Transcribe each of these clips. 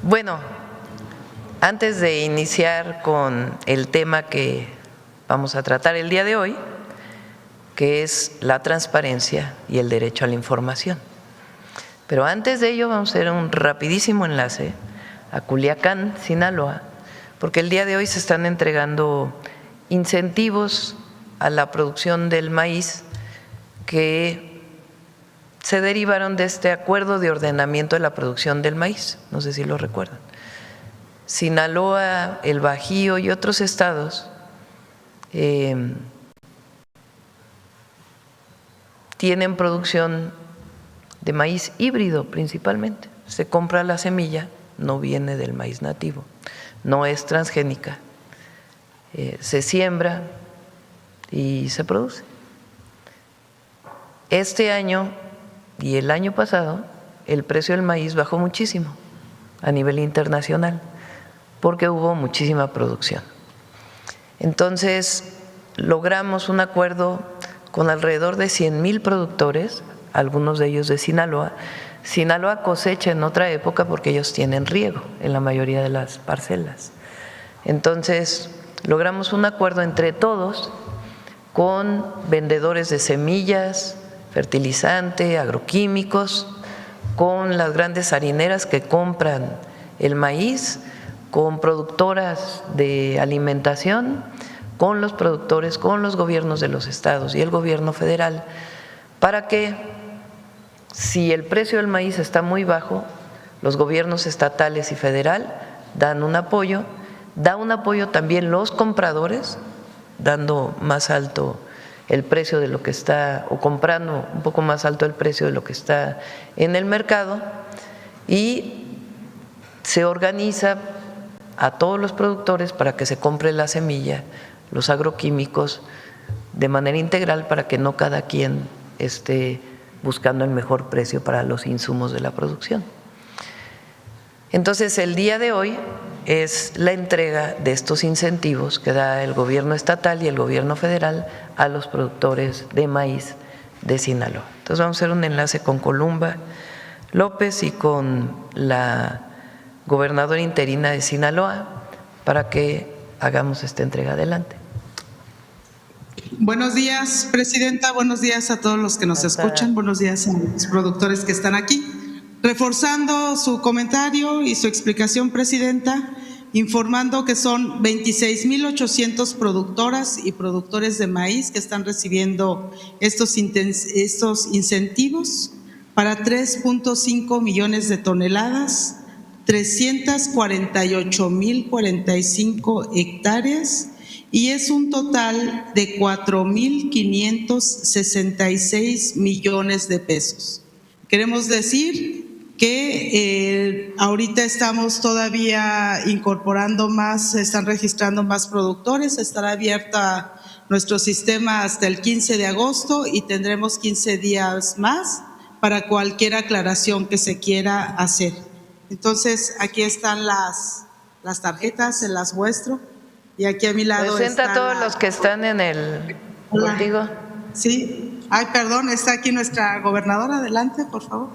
Bueno, antes de iniciar con el tema que vamos a tratar el día de hoy, que es la transparencia y el derecho a la información. Pero antes de ello vamos a hacer un rapidísimo enlace a Culiacán, Sinaloa, porque el día de hoy se están entregando incentivos a la producción del maíz que se derivaron de este acuerdo de ordenamiento de la producción del maíz, no sé si lo recuerdan. Sinaloa, el Bajío y otros estados tienen producción de maíz híbrido principalmente. Se compra la semilla, no viene del maíz nativo, no es transgénica, se siembra y se produce. Este año y el año pasado el precio del maíz bajó muchísimo a nivel internacional porque hubo muchísima producción. Entonces logramos un acuerdo con alrededor de 100,000 productores, algunos de ellos de Sinaloa. Sinaloa cosecha en otra época porque ellos tienen riego en la mayoría de las parcelas. Entonces logramos un acuerdo entre todos con vendedores de semillas, fertilizante, agroquímicos, con las grandes harineras que compran el maíz, con productoras de alimentación, con los productores, con los gobiernos de los estados y el gobierno federal, para que si el precio del maíz está muy bajo, los gobiernos estatales y federal dan un apoyo, da un apoyo también los compradores, dando más alto el precio de lo que está, o comprando un poco más alto el precio de lo que está en el mercado, y se organiza a todos los productores para que se compre la semilla, los agroquímicos de manera integral para que no cada quien esté buscando el mejor precio para los insumos de la producción. Entonces, el día de hoy es la entrega de estos incentivos que da el gobierno estatal y el gobierno federal a los productores de maíz de Sinaloa. Entonces, vamos a hacer un enlace con Columba López y con la gobernadora interina de Sinaloa para que hagamos esta entrega. Adelante. Buenos días, presidenta. Buenos días a todos los que nos escuchan. Buenos días a los productores que están aquí. Reforzando su comentario y su explicación, presidenta, informando que son 26,800 productoras y productores de maíz que están recibiendo estos incentivos para 3.5 millones de toneladas, 348,045 hectáreas, y es un total de 4,566 millones de pesos. Queremos decir que ahorita estamos todavía incorporando más, se están registrando más productores, estará abierta nuestro sistema hasta el 15 de agosto y tendremos 15 días más para cualquier aclaración que se quiera hacer. Entonces, aquí están las tarjetas, se las muestro. Y aquí a mi lado presenta a todos los que están en el contigo. Sí. Ay, perdón, está aquí nuestra gobernadora. Adelante, por favor.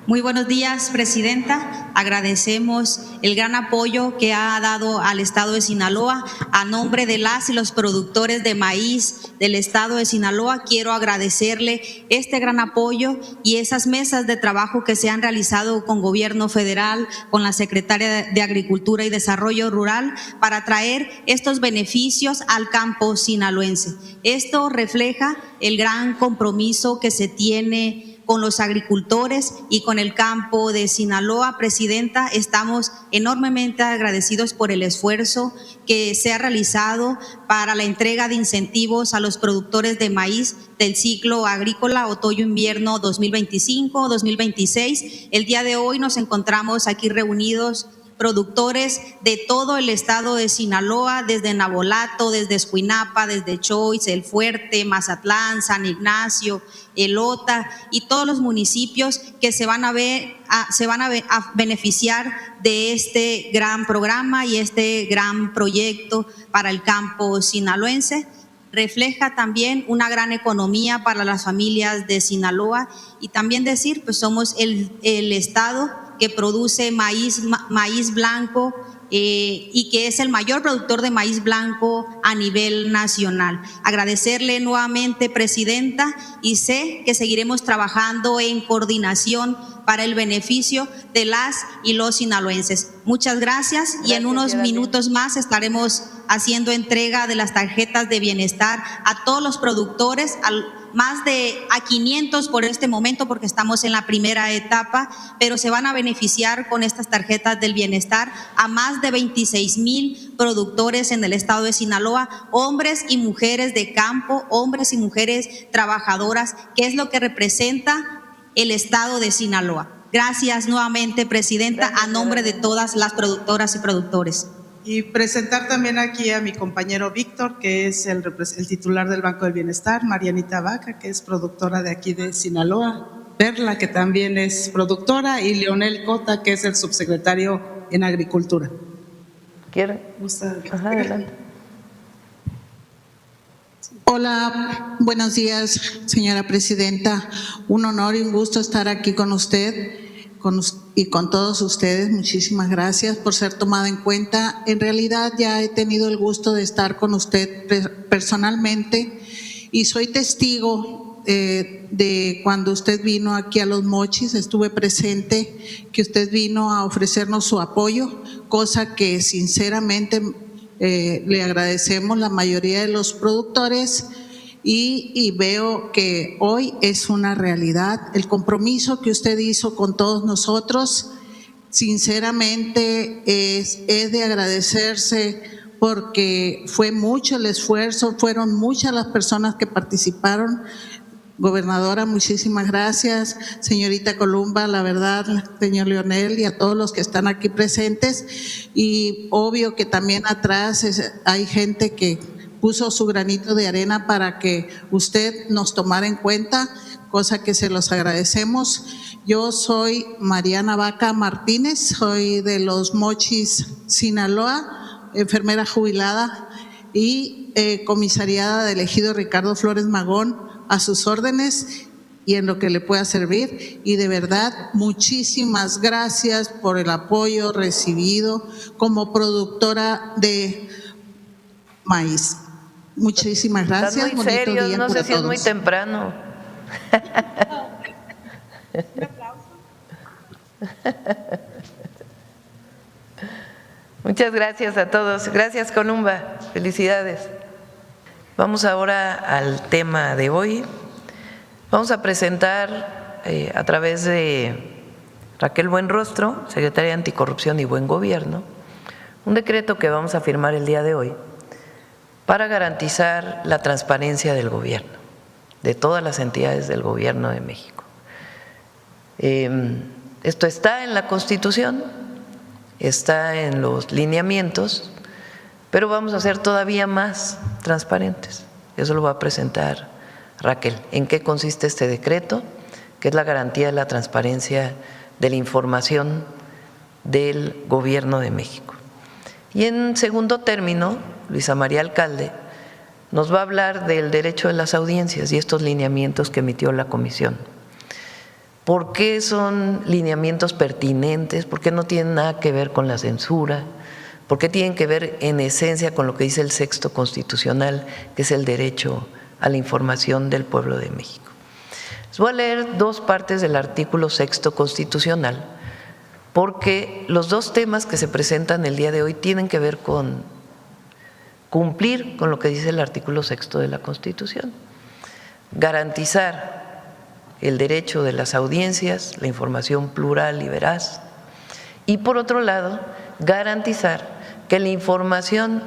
Muy buenos días, presidenta. Agradecemos el gran apoyo que ha dado al estado de Sinaloa. A nombre de las y los productores de maíz del estado de Sinaloa, quiero agradecerle este gran apoyo y esas mesas de trabajo que se han realizado con gobierno federal, con la secretaria de Agricultura y Desarrollo Rural, para traer estos beneficios al campo sinaloense. Esto refleja el gran compromiso que se tiene con los agricultores y con el campo de Sinaloa. Presidenta, estamos enormemente agradecidos por el esfuerzo que se ha realizado para la entrega de incentivos a los productores de maíz del ciclo agrícola otoño-invierno 2025-2026. El día de hoy nos encontramos aquí reunidos productores de todo el estado de Sinaloa, desde Navolato, desde Escuinapa, desde Choix, El Fuerte, Mazatlán, San Ignacio, Elota y todos los municipios que se van a beneficiar de este gran programa y este gran proyecto para el campo sinaloense. Refleja también una gran economía para las familias de Sinaloa y también decir, pues somos el estado que produce maíz blanco y que es el mayor productor de maíz blanco a nivel nacional. Agradecerle nuevamente, Presidenta, y sé que seguiremos trabajando en coordinación para el beneficio de las y los sinaloenses. Muchas gracias y en unos minutos más estaremos haciendo entrega de las tarjetas de bienestar a todos los productores, más de a 500 por este momento porque estamos en la primera etapa, pero se van a beneficiar con estas tarjetas del bienestar a más de 26,000 productores en el estado de Sinaloa, hombres y mujeres de campo, hombres y mujeres trabajadoras, que es lo que representa el estado de Sinaloa. Gracias nuevamente, Presidenta, a nombre de todas las productoras y productores. Y presentar también aquí a mi compañero Víctor, que es el titular del Banco del Bienestar, Marianita Vaca, que es productora de aquí de Sinaloa, Perla, que también es productora, y Leonel Cota, que es el subsecretario en Agricultura. ¿Quiere? Ajá, adelante. Hola, buenos días, señora Presidenta. Un honor y un gusto estar aquí con usted y con todos ustedes. Muchísimas gracias por ser tomada en cuenta. En realidad ya he tenido el gusto de estar con usted personalmente y soy testigo de cuando usted vino aquí a Los Mochis. Estuve presente, que usted vino a ofrecernos su apoyo, cosa que sinceramente le agradecemos la mayoría de los productores y veo que hoy es una realidad. El compromiso que usted hizo con todos nosotros, sinceramente es de agradecerse porque fue mucho el esfuerzo, fueron muchas las personas que participaron. Gobernadora, muchísimas gracias. Señorita Columba, la verdad, señor Leonel y a todos los que están aquí presentes. Y obvio que también atrás hay gente que puso su granito de arena para que usted nos tomara en cuenta, cosa que se los agradecemos. Yo soy Mariana Vaca Martínez, soy de Los Mochis, Sinaloa, enfermera jubilada y comisariada del ejido Ricardo Flores Magón, a sus órdenes y en lo que le pueda servir. Y de verdad, muchísimas gracias por el apoyo recibido como productora de maíz. Muchísimas gracias. Están muy serios, no sé si es muy temprano. Muchas gracias a todos. Gracias, Columba. Felicidades. Vamos ahora al tema de hoy. Vamos a presentar a través de Raquel Buenrostro, secretaria de Anticorrupción y Buen Gobierno, un decreto que vamos a firmar el día de hoy para garantizar la transparencia del gobierno, de todas las entidades del Gobierno de México. Esto está en la Constitución, está en los lineamientos, pero vamos a ser todavía más transparentes. Eso lo va a presentar Raquel. ¿En qué consiste este decreto? Que es la garantía de la transparencia de la información del Gobierno de México. Y en segundo término, Luisa María Alcalde nos va a hablar del derecho de las audiencias y estos lineamientos que emitió la Comisión. ¿Por qué son lineamientos pertinentes? ¿Por qué no tienen nada que ver con la censura? ¿Por qué tienen que ver en esencia con lo que dice el sexto constitucional, que es el derecho a la información del pueblo de México? Les voy a leer dos partes del artículo sexto constitucional, porque los dos temas que se presentan el día de hoy tienen que ver con cumplir con lo que dice el artículo sexto de la Constitución, garantizar el derecho de las audiencias, la información plural y veraz, y por otro lado, garantizar que la información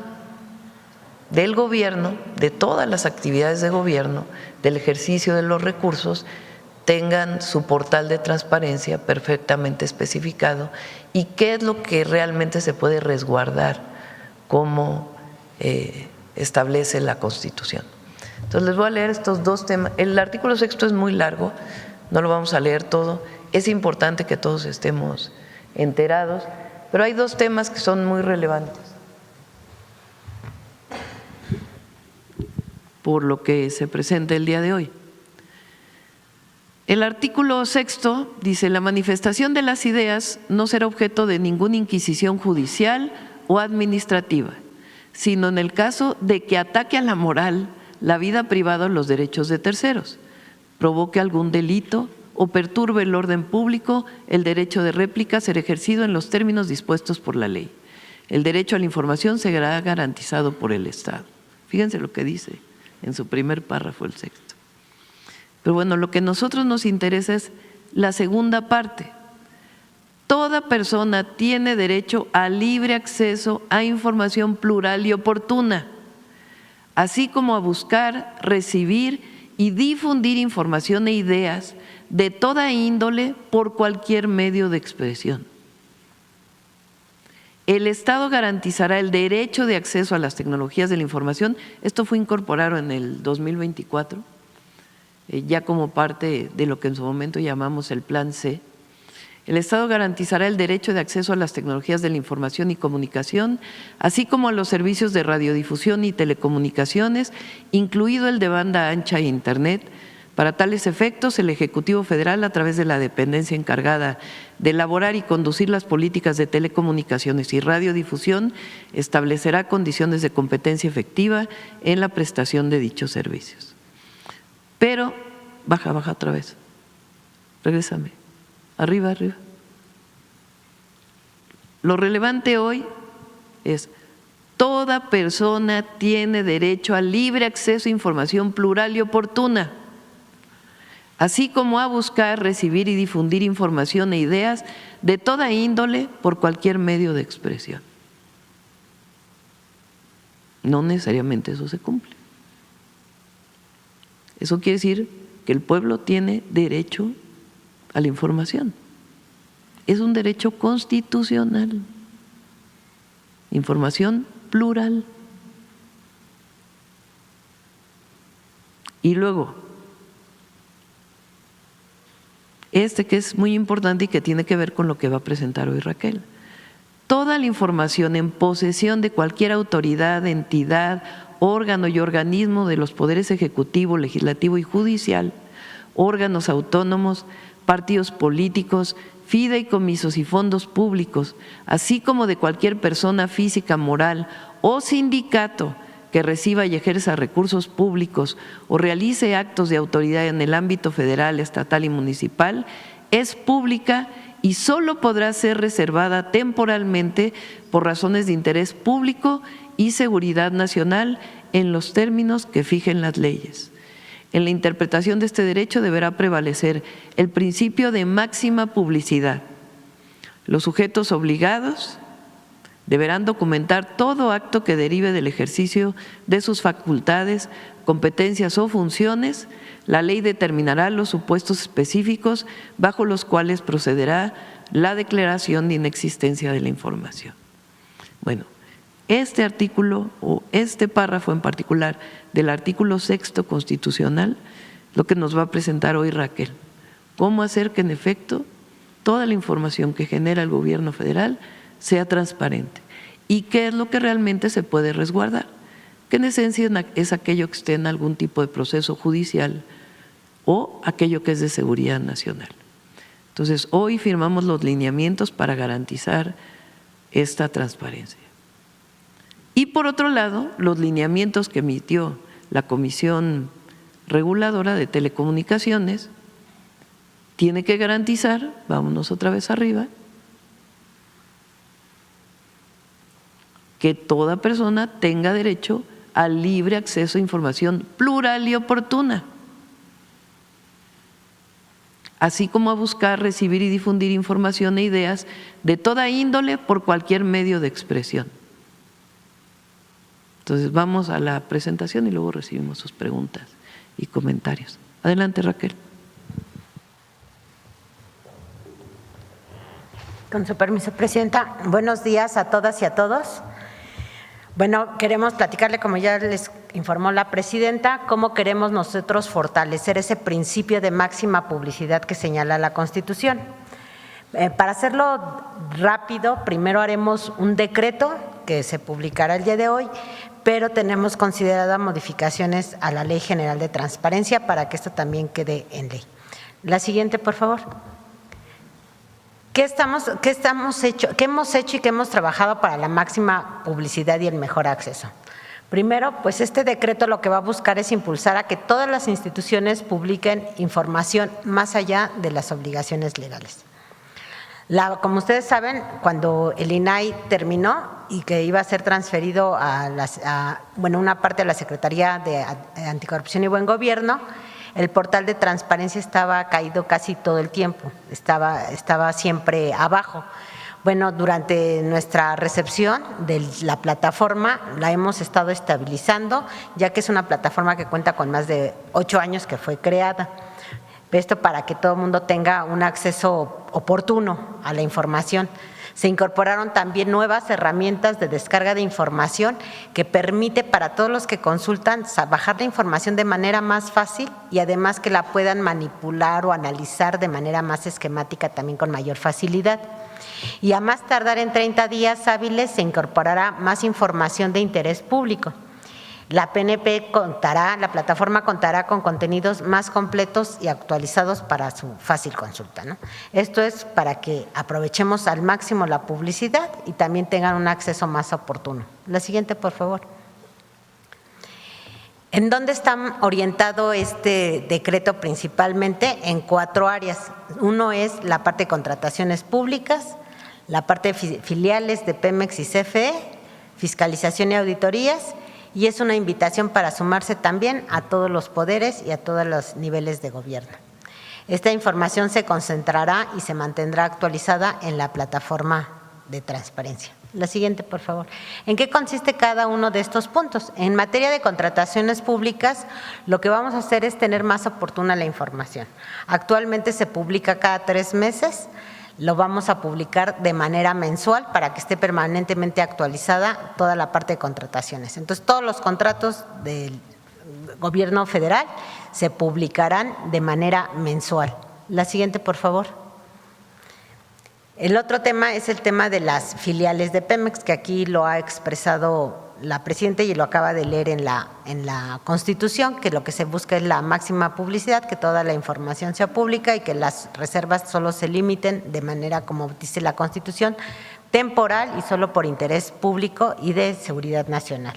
del gobierno, de todas las actividades de gobierno, del ejercicio de los recursos, tengan su portal de transparencia perfectamente especificado y qué es lo que realmente se puede resguardar como establece la Constitución. Entonces les voy a leer estos dos temas. El artículo sexto es muy largo, no lo vamos a leer todo, es importante que todos estemos enterados, pero hay dos temas que son muy relevantes por lo que se presenta el día de hoy. El artículo 6 dice: la manifestación de las ideas no será objeto de ninguna inquisición judicial o administrativa, sino en el caso de que ataque a la moral, la vida privada o los derechos de terceros, provoque algún delito o perturbe el orden público, el derecho de réplica será ejercido en los términos dispuestos por la ley. El derecho a la información será garantizado por el Estado. Fíjense lo que dice en su primer párrafo el 6. Pero bueno, lo que a nosotros nos interesa es la segunda parte. Toda persona tiene derecho a libre acceso a información plural y oportuna, así como a buscar, recibir y difundir información e ideas de toda índole por cualquier medio de expresión. El Estado garantizará el derecho de acceso a las tecnologías de la información. Esto fue incorporado en el 2024, ya como parte de lo que en su momento llamamos el Plan C. El Estado garantizará el derecho de acceso a las tecnologías de la información y comunicación, así como a los servicios de radiodifusión y telecomunicaciones, incluido el de banda ancha e Internet. Para tales efectos, el Ejecutivo Federal, a través de la dependencia encargada de elaborar y conducir las políticas de telecomunicaciones y radiodifusión, establecerá condiciones de competencia efectiva en la prestación de dichos servicios. Pero, baja otra vez, regrésame, arriba. Lo relevante hoy es: toda persona tiene derecho al libre acceso a información plural y oportuna, así como a buscar, recibir y difundir información e ideas de toda índole por cualquier medio de expresión. No necesariamente eso se cumple. Eso quiere decir que el pueblo tiene derecho a la información. Es un derecho constitucional. Información plural. Y luego, que es muy importante y que tiene que ver con lo que va a presentar hoy Raquel. Toda la información en posesión de cualquier autoridad, entidad, órgano y organismo de los poderes ejecutivo, legislativo y judicial, órganos autónomos, partidos políticos, fideicomisos y fondos públicos, así como de cualquier persona física, moral o sindicato que reciba y ejerza recursos públicos o realice actos de autoridad en el ámbito federal, estatal y municipal, es pública y solo podrá ser reservada temporalmente por razones de interés público y seguridad nacional en los términos que fijen las leyes. En la interpretación de este derecho deberá prevalecer el principio de máxima publicidad. Los sujetos obligados deberán documentar todo acto que derive del ejercicio de sus facultades, competencias o funciones. La ley determinará los supuestos específicos bajo los cuales procederá la declaración de inexistencia de la información. Bueno, este artículo o este párrafo en particular del artículo 6 constitucional, lo que nos va a presentar hoy Raquel, cómo hacer que en efecto toda la información que genera el gobierno federal sea transparente y qué es lo que realmente se puede resguardar, que en esencia es aquello que esté en algún tipo de proceso judicial o aquello que es de seguridad nacional. Entonces, hoy firmamos los lineamientos para garantizar esta transparencia. Y por otro lado, los lineamientos que emitió la Comisión Reguladora de Telecomunicaciones tiene que garantizar, vámonos otra vez arriba, que toda persona tenga derecho al libre acceso a información plural y oportuna, así como a buscar, recibir y difundir información e ideas de toda índole por cualquier medio de expresión. Entonces vamos a la presentación y luego recibimos sus preguntas y comentarios. Adelante, Raquel. Con su permiso, Presidenta. Buenos días a todas y a todos. Bueno, queremos platicarle, como ya les informó la Presidenta, cómo queremos nosotros fortalecer ese principio de máxima publicidad que señala la Constitución. Para hacerlo rápido, primero haremos un decreto que se publicará el día de hoy, pero tenemos consideradas modificaciones a la Ley General de Transparencia para que esto también quede en ley. La siguiente, por favor. ¿Qué hemos hecho y qué hemos trabajado para la máxima publicidad y el mejor acceso? Primero, pues este decreto lo que va a buscar es impulsar a que todas las instituciones publiquen información más allá de las obligaciones legales. Como ustedes saben, cuando el INAI terminó y que iba a ser transferido a una parte de la Secretaría de Anticorrupción y Buen Gobierno, el portal de transparencia estaba caído casi todo el tiempo, estaba siempre abajo. Bueno, durante nuestra recepción de la plataforma la hemos estado estabilizando, ya que es una plataforma que cuenta con más de 8 años que fue creada. Esto para que todo el mundo tenga un acceso oportuno a la información. Se incorporaron también nuevas herramientas de descarga de información que permite para todos los que consultan bajar la información de manera más fácil y además que la puedan manipular o analizar de manera más esquemática también con mayor facilidad. Y a más tardar en 30 días hábiles se incorporará más información de interés público. La plataforma contará con contenidos más completos y actualizados para su fácil consulta, ¿no? Esto es para que aprovechemos al máximo la publicidad y también tengan un acceso más oportuno. La siguiente, por favor. ¿En dónde está orientado este decreto principalmente? En 4 áreas. Uno es la parte de contrataciones públicas, la parte de filiales de Pemex y CFE, fiscalización y auditorías, y es una invitación para sumarse también a todos los poderes y a todos los niveles de gobierno. Esta información se concentrará y se mantendrá actualizada en la plataforma de transparencia. La siguiente, por favor. ¿En qué consiste cada uno de estos puntos? En materia de contrataciones públicas, lo que vamos a hacer es tener más oportuna la información. Actualmente se publica cada 3 meses. Lo vamos a publicar de manera mensual para que esté permanentemente actualizada toda la parte de contrataciones. Entonces, todos los contratos del gobierno federal se publicarán de manera mensual. La siguiente, por favor. El otro tema es el tema de las filiales de Pemex, que aquí lo ha expresado la presidenta y lo acaba de leer en la Constitución, que lo que se busca es la máxima publicidad, que toda la información sea pública y que las reservas solo se limiten de manera, como dice la Constitución, temporal y solo por interés público y de seguridad nacional.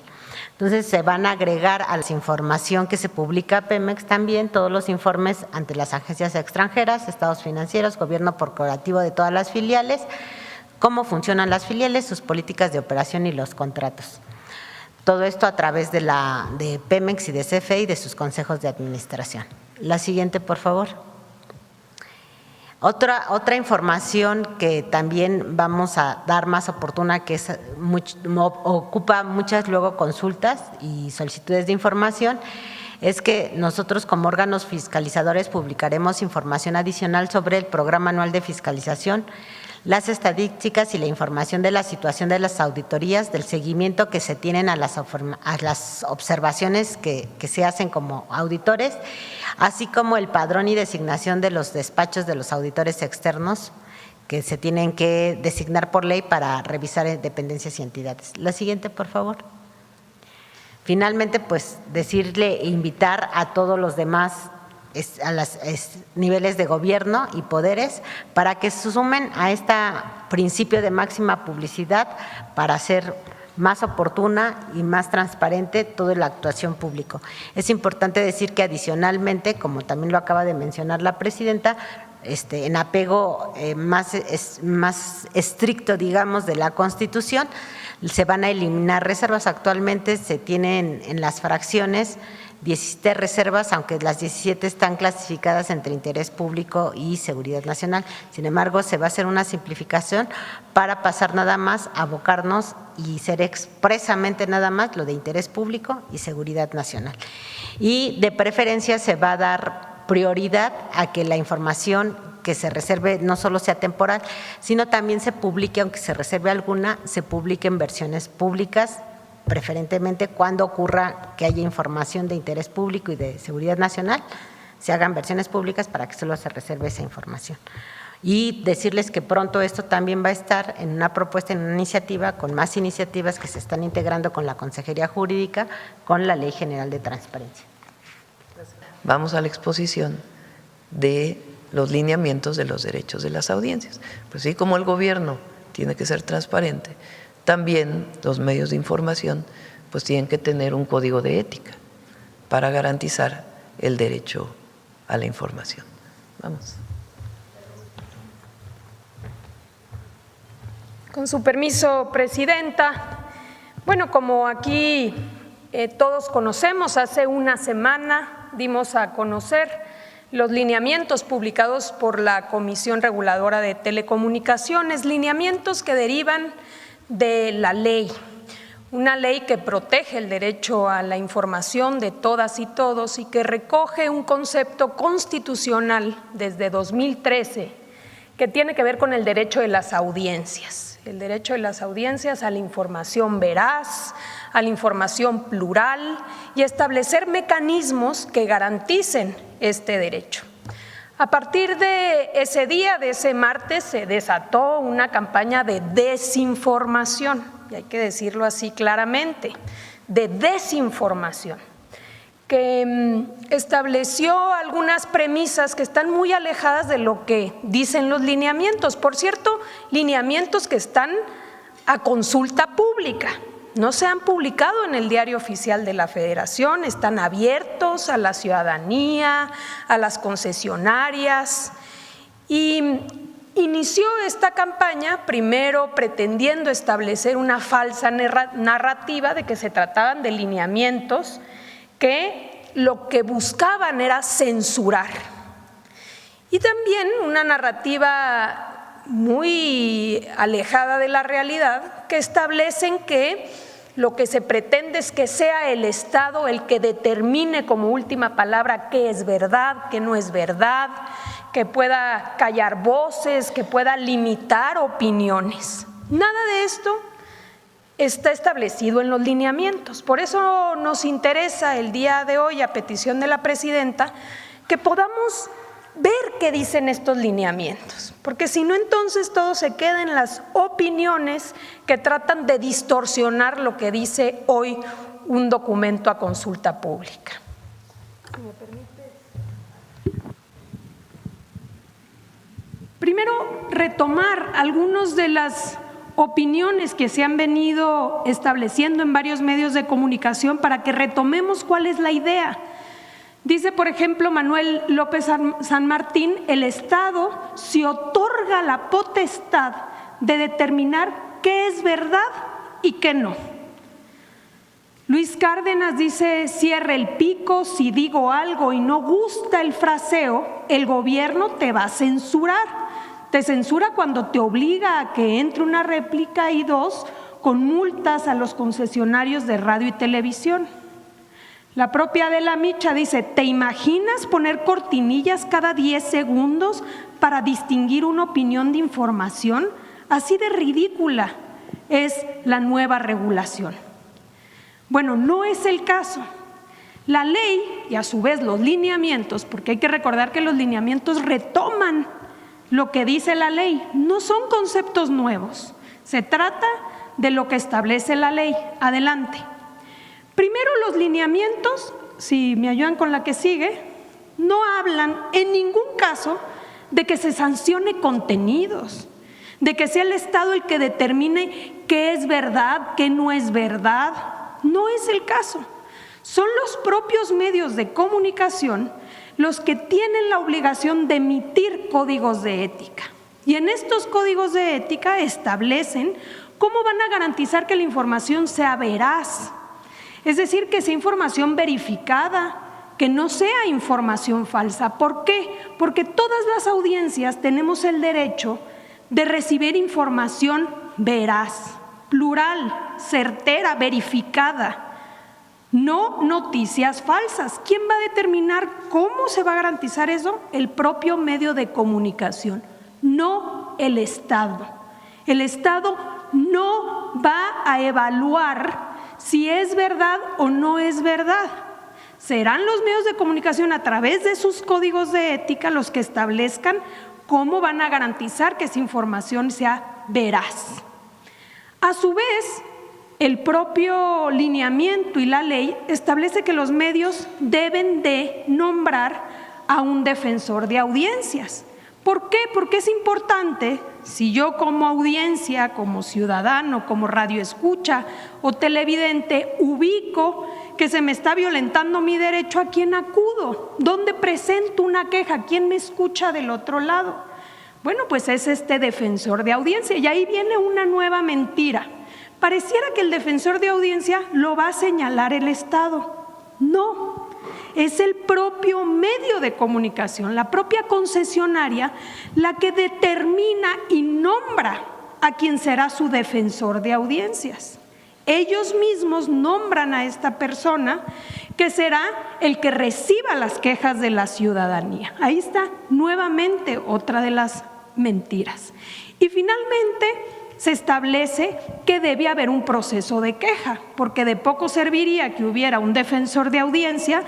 Entonces, se van a agregar a la información que se publica Pemex también todos los informes ante las agencias extranjeras, estados financieros, gobierno corporativo de todas las filiales, cómo funcionan las filiales, sus políticas de operación y los contratos. Todo esto a través de Pemex y de CFE y de sus consejos de administración. La siguiente, por favor. Otra información que también vamos a dar más oportuna, que ocupa muchas luego consultas y solicitudes de información, es que nosotros como órganos fiscalizadores publicaremos información adicional sobre el programa anual de fiscalización, las estadísticas y la información de la situación de las auditorías, del seguimiento que se tienen a las observaciones que se hacen como auditores, así como el padrón y designación de los despachos de los auditores externos que se tienen que designar por ley para revisar dependencias y entidades. La siguiente, por favor. Finalmente, pues invitar a todos los demás a los niveles de gobierno y poderes para que se sumen a este principio de máxima publicidad para hacer más oportuna y más transparente toda la actuación pública. Es importante decir que adicionalmente, como también lo acaba de mencionar la presidenta, en apego más estricto, digamos, de la Constitución, se van a eliminar reservas. Actualmente se tienen en las fracciones 17 reservas, aunque las 17 están clasificadas entre interés público y seguridad nacional. Sin embargo, se va a hacer una simplificación para pasar nada más a abocarnos y ser expresamente nada más lo de interés público y seguridad nacional. Y de preferencia se va a dar prioridad a que la información que se reserve no solo sea temporal, sino también se publique, aunque se reserve alguna, se publique en versiones públicas, preferentemente cuando ocurra que haya información de interés público y de seguridad nacional, se hagan versiones públicas para que solo se reserve esa información. Y decirles que pronto esto también va a estar en una propuesta, en una iniciativa, con más iniciativas que se están integrando con la Consejería Jurídica, con la Ley General de Transparencia. Vamos a la exposición de los lineamientos de los derechos de las audiencias. Pues así como el gobierno tiene que ser transparente, también los medios de información pues tienen que tener un código de ética para garantizar el derecho a la información. Vamos. Con su permiso, Presidenta. Bueno, como aquí todos conocemos, hace una semana dimos a conocer los lineamientos publicados por la Comisión Reguladora de Telecomunicaciones, lineamientos que derivan de la ley, una ley que protege el derecho a la información de todas y todos y que recoge un concepto constitucional desde 2013 que tiene que ver con el derecho de las audiencias, el derecho de las audiencias a la información veraz, a la información plural y establecer mecanismos que garanticen este derecho. A partir de ese día, de ese martes, se desató una campaña de desinformación, y hay que decirlo así claramente, de desinformación, que estableció algunas premisas que están muy alejadas de lo que dicen los lineamientos. Por cierto, lineamientos que están a consulta pública. No se han publicado en el Diario Oficial de la Federación, están abiertos a la ciudadanía, a las concesionarias. Y inició esta campaña primero pretendiendo establecer una falsa narrativa de que se trataban de lineamientos que lo que buscaban era censurar. Y también una narrativa muy alejada de la realidad, que establecen que lo que se pretende es que sea el Estado el que determine como última palabra qué es verdad, qué no es verdad, que pueda callar voces, que pueda limitar opiniones. Nada de esto está establecido en los lineamientos. Por eso nos interesa el día de hoy, a petición de la Presidenta, que podamos ver qué dicen estos lineamientos, porque si no, entonces todo se queda en las opiniones que tratan de distorsionar lo que dice hoy un documento a consulta pública. Si me permite. Primero, retomar algunas de las opiniones que se han venido estableciendo en varios medios de comunicación para que retomemos cuál es la idea. Dice, por ejemplo, Manuel López San Martín, el Estado se otorga la potestad de determinar qué es verdad y qué no. Luis Cárdenas dice, cierra el pico, si digo algo y no gusta el fraseo, el gobierno te va a censurar. Te censura cuando te obliga a que entre una réplica y dos con multas a los concesionarios de radio y televisión. La propia Adela Micha dice, ¿te imaginas poner cortinillas cada 10 segundos para distinguir una opinión de información? Así de ridícula es la nueva regulación. Bueno, no es el caso. La ley y a su vez los lineamientos, porque hay que recordar que los lineamientos retoman lo que dice la ley, no son conceptos nuevos. Se trata de lo que establece la ley. Adelante. Primero, los lineamientos, si me ayudan con la que sigue, no hablan en ningún caso de que se sancione contenidos, de que sea el Estado el que determine qué es verdad, qué no es verdad. No es el caso. Son los propios medios de comunicación los que tienen la obligación de emitir códigos de ética. Y en estos códigos de ética establecen cómo van a garantizar que la información sea veraz. Es decir, que sea información verificada, que no sea información falsa. ¿Por qué? Porque todas las audiencias tenemos el derecho de recibir información veraz, plural, certera, verificada, no noticias falsas. ¿Quién va a determinar cómo se va a garantizar eso? El propio medio de comunicación, no el Estado. El Estado no va a evaluar si es verdad o no es verdad. Serán los medios de comunicación a través de sus códigos de ética los que establezcan cómo van a garantizar que esa información sea veraz. A su vez, el propio lineamiento y la ley establece que los medios deben de nombrar a un defensor de audiencias. ¿Por qué? Porque es importante, si yo como audiencia, como ciudadano, como radioescucha o televidente ubico que se me está violentando mi derecho, ¿a quién acudo? ¿Dónde presento una queja? ¿Quién me escucha del otro lado? Bueno, pues es este defensor de audiencia. Y ahí viene una nueva mentira. Pareciera que el defensor de audiencia lo va a señalar el Estado. No. Es el propio medio de comunicación, la propia concesionaria, la que determina y nombra a quien será su defensor de audiencias. Ellos mismos nombran a esta persona que será el que reciba las quejas de la ciudadanía. Ahí está nuevamente otra de las mentiras. Y finalmente se establece que debe haber un proceso de queja, porque de poco serviría que hubiera un defensor de audiencia.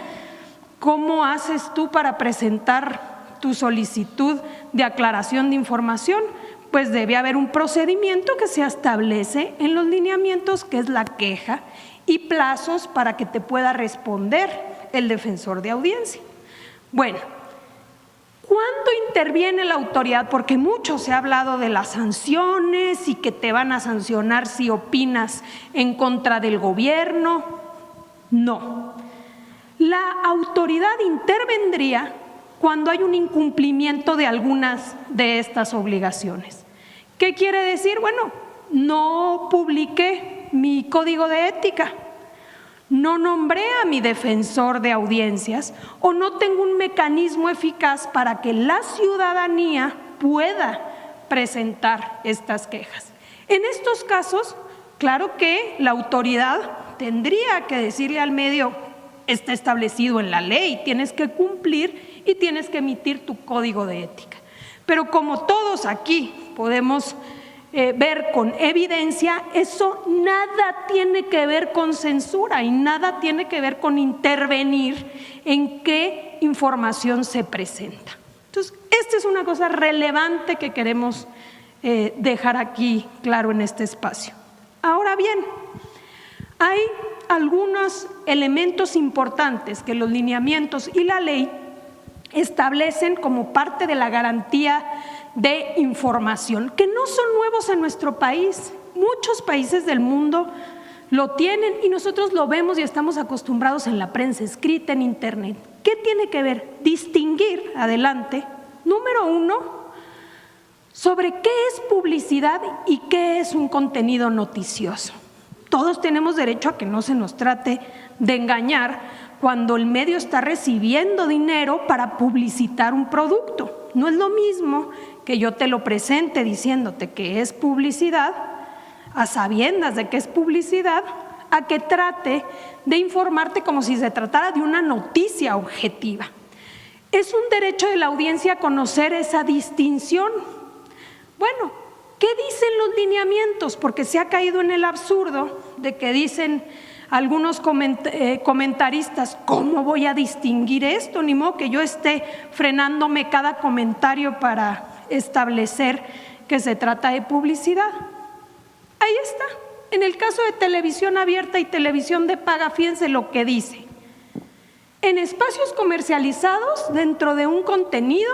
¿Cómo haces tú para presentar tu solicitud de aclaración de información? Pues debe haber un procedimiento que se establece en los lineamientos, que es la queja, y plazos para que te pueda responder el defensor de audiencia. Bueno, ¿cuándo interviene la autoridad? Porque mucho se ha hablado de las sanciones y que te van a sancionar si opinas en contra del gobierno. No. La autoridad intervendría cuando hay un incumplimiento de algunas de estas obligaciones. ¿Qué quiere decir? Bueno, no publiqué mi código de ética, no nombré a mi defensor de audiencias o no tengo un mecanismo eficaz para que la ciudadanía pueda presentar estas quejas. En estos casos, claro que la autoridad tendría que decirle al medio: está establecido en la ley, tienes que cumplir y tienes que emitir tu código de ética. Pero como todos aquí podemos ver con evidencia, eso nada tiene que ver con censura y nada tiene que ver con intervenir en qué información se presenta. Entonces, esta es una cosa relevante que queremos dejar aquí claro en este espacio. Ahora bien, hay algunos elementos importantes que los lineamientos y la ley establecen como parte de la garantía de información, que no son nuevos en nuestro país. Muchos países del mundo lo tienen y nosotros lo vemos y estamos acostumbrados en la prensa escrita, en internet. ¿Qué tiene que ver? Distinguir, adelante, número uno, sobre qué es publicidad y qué es un contenido noticioso. Todos tenemos derecho a que no se nos trate de engañar cuando el medio está recibiendo dinero para publicitar un producto. No es lo mismo que yo te lo presente diciéndote que es publicidad, a sabiendas de que es publicidad, a que trate de informarte como si se tratara de una noticia objetiva. Es un derecho de la audiencia conocer esa distinción. Bueno, ¿qué dicen los lineamientos? Porque se ha caído en el absurdo de que dicen algunos comentaristas: ¿cómo voy a distinguir esto? Ni modo que yo esté frenándome cada comentario para establecer que se trata de publicidad. Ahí está. En el caso de televisión abierta y televisión de paga, fíjense lo que dice. En espacios comercializados, dentro de un contenido,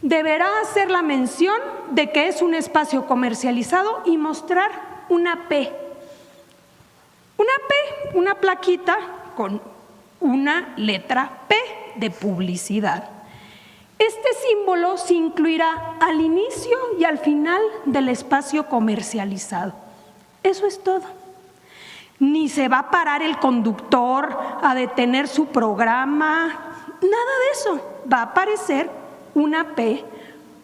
deberá hacer la mención de que es un espacio comercializado y mostrar una P. Una P, una plaquita con una letra P de publicidad. Este símbolo se incluirá al inicio y al final del espacio comercializado. Eso es todo. Ni se va a parar el conductor a detener su programa, nada de eso. Va a aparecer una P.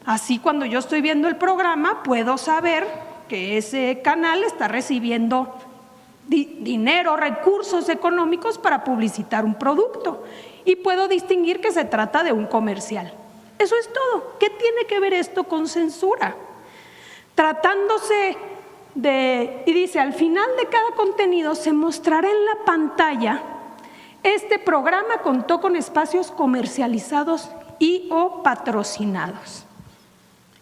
Así, cuando yo estoy viendo el programa, puedo saber que ese canal está recibiendo dinero, recursos económicos para publicitar un producto, y puedo distinguir que se trata de un comercial. Eso es todo. ¿Qué tiene que ver esto con censura? Tratándose de, y dice, al final de cada contenido se mostrará en la pantalla: este programa contó con espacios comercializados y o patrocinados.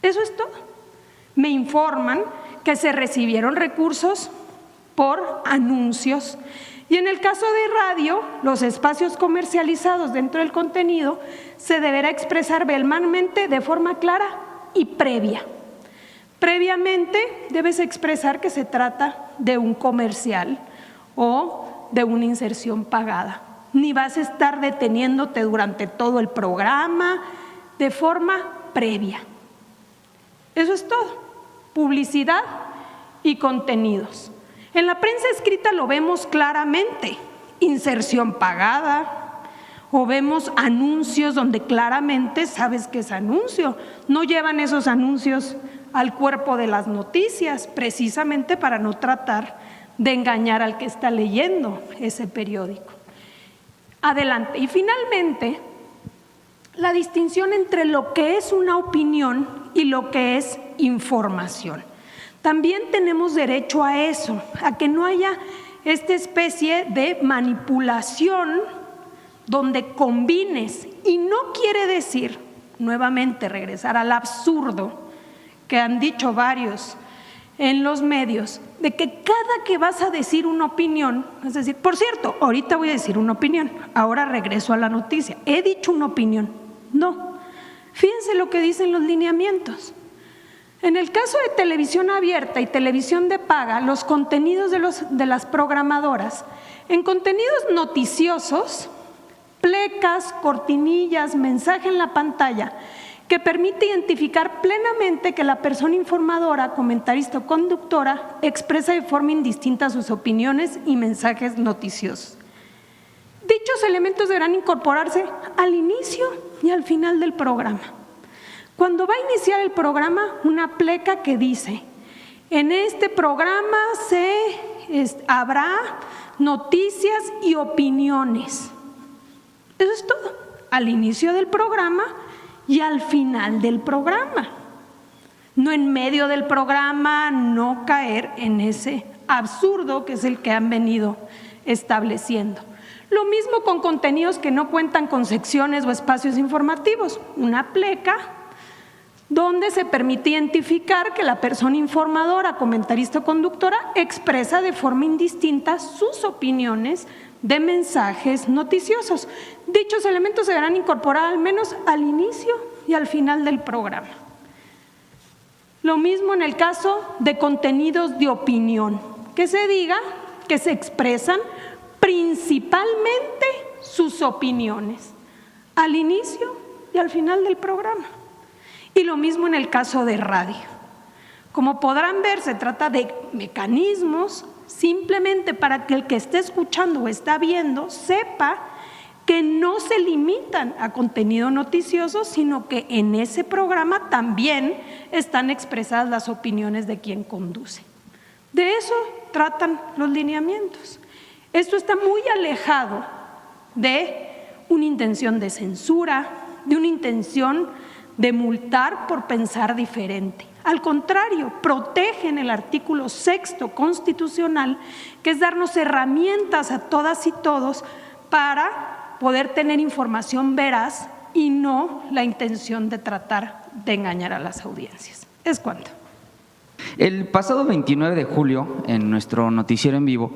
Eso es todo. Me informan que se recibieron recursos por anuncios, Y en el caso de radio, los espacios comercializados dentro del contenido se deberá expresar verbalmente de forma clara y previa. Previamente debes expresar que se trata de un comercial o de una inserción pagada. Ni vas a estar deteniéndote durante todo el programa, de forma previa. Eso es todo. Publicidad y contenidos. En la prensa escrita lo vemos claramente, inserción pagada, o vemos anuncios donde claramente sabes que es anuncio. No llevan esos anuncios al cuerpo de las noticias, precisamente para no tratar de engañar al que está leyendo ese periódico. Adelante. Y finalmente, la distinción entre lo que es una opinión y lo que es información. También tenemos derecho a eso, a que no haya esta especie de manipulación donde combines, y no quiere decir, nuevamente regresar al absurdo que han dicho varios en los medios, de que cada que vas a decir una opinión, es decir, por cierto, ahorita voy a decir una opinión, ahora regreso a la noticia, he dicho una opinión, no, fíjense lo que dicen los lineamientos. En el caso de televisión abierta y televisión de paga, los contenidos de las programadoras, en contenidos noticiosos, plecas, cortinillas, mensaje en la pantalla, que permite identificar plenamente que la persona informadora, comentarista o conductora expresa de forma indistinta sus opiniones y mensajes noticiosos. Dichos elementos deberán incorporarse al inicio y al final del programa. Cuando va a iniciar el programa, una pleca que dice, en este programa habrá noticias y opiniones. Eso es todo, al inicio del programa y al final del programa. No en medio del programa, no caer en ese absurdo que es el que han venido estableciendo. Lo mismo con contenidos que no cuentan con secciones o espacios informativos. Una pleca donde se permite identificar que la persona informadora, comentarista o conductora expresa de forma indistinta sus opiniones de mensajes noticiosos. Dichos elementos se deberán incorporar al menos al inicio y al final del programa. Lo mismo en el caso de contenidos de opinión, que se diga que se expresan principalmente sus opiniones al inicio y al final del programa. Y lo mismo en el caso de radio. Como podrán ver, se trata de mecanismos simplemente para que el que esté escuchando o está viendo sepa que no se limitan a contenido noticioso, sino que en ese programa también están expresadas las opiniones de quien conduce. De eso tratan los lineamientos. Esto está muy alejado de una intención de censura, de una intención de multar por pensar diferente. Al contrario, protegen el artículo 6º constitucional, que es darnos herramientas a todas y todos para poder tener información veraz y no la intención de tratar de engañar a las audiencias. Es cuanto. El pasado 29 de julio, en nuestro noticiero en vivo,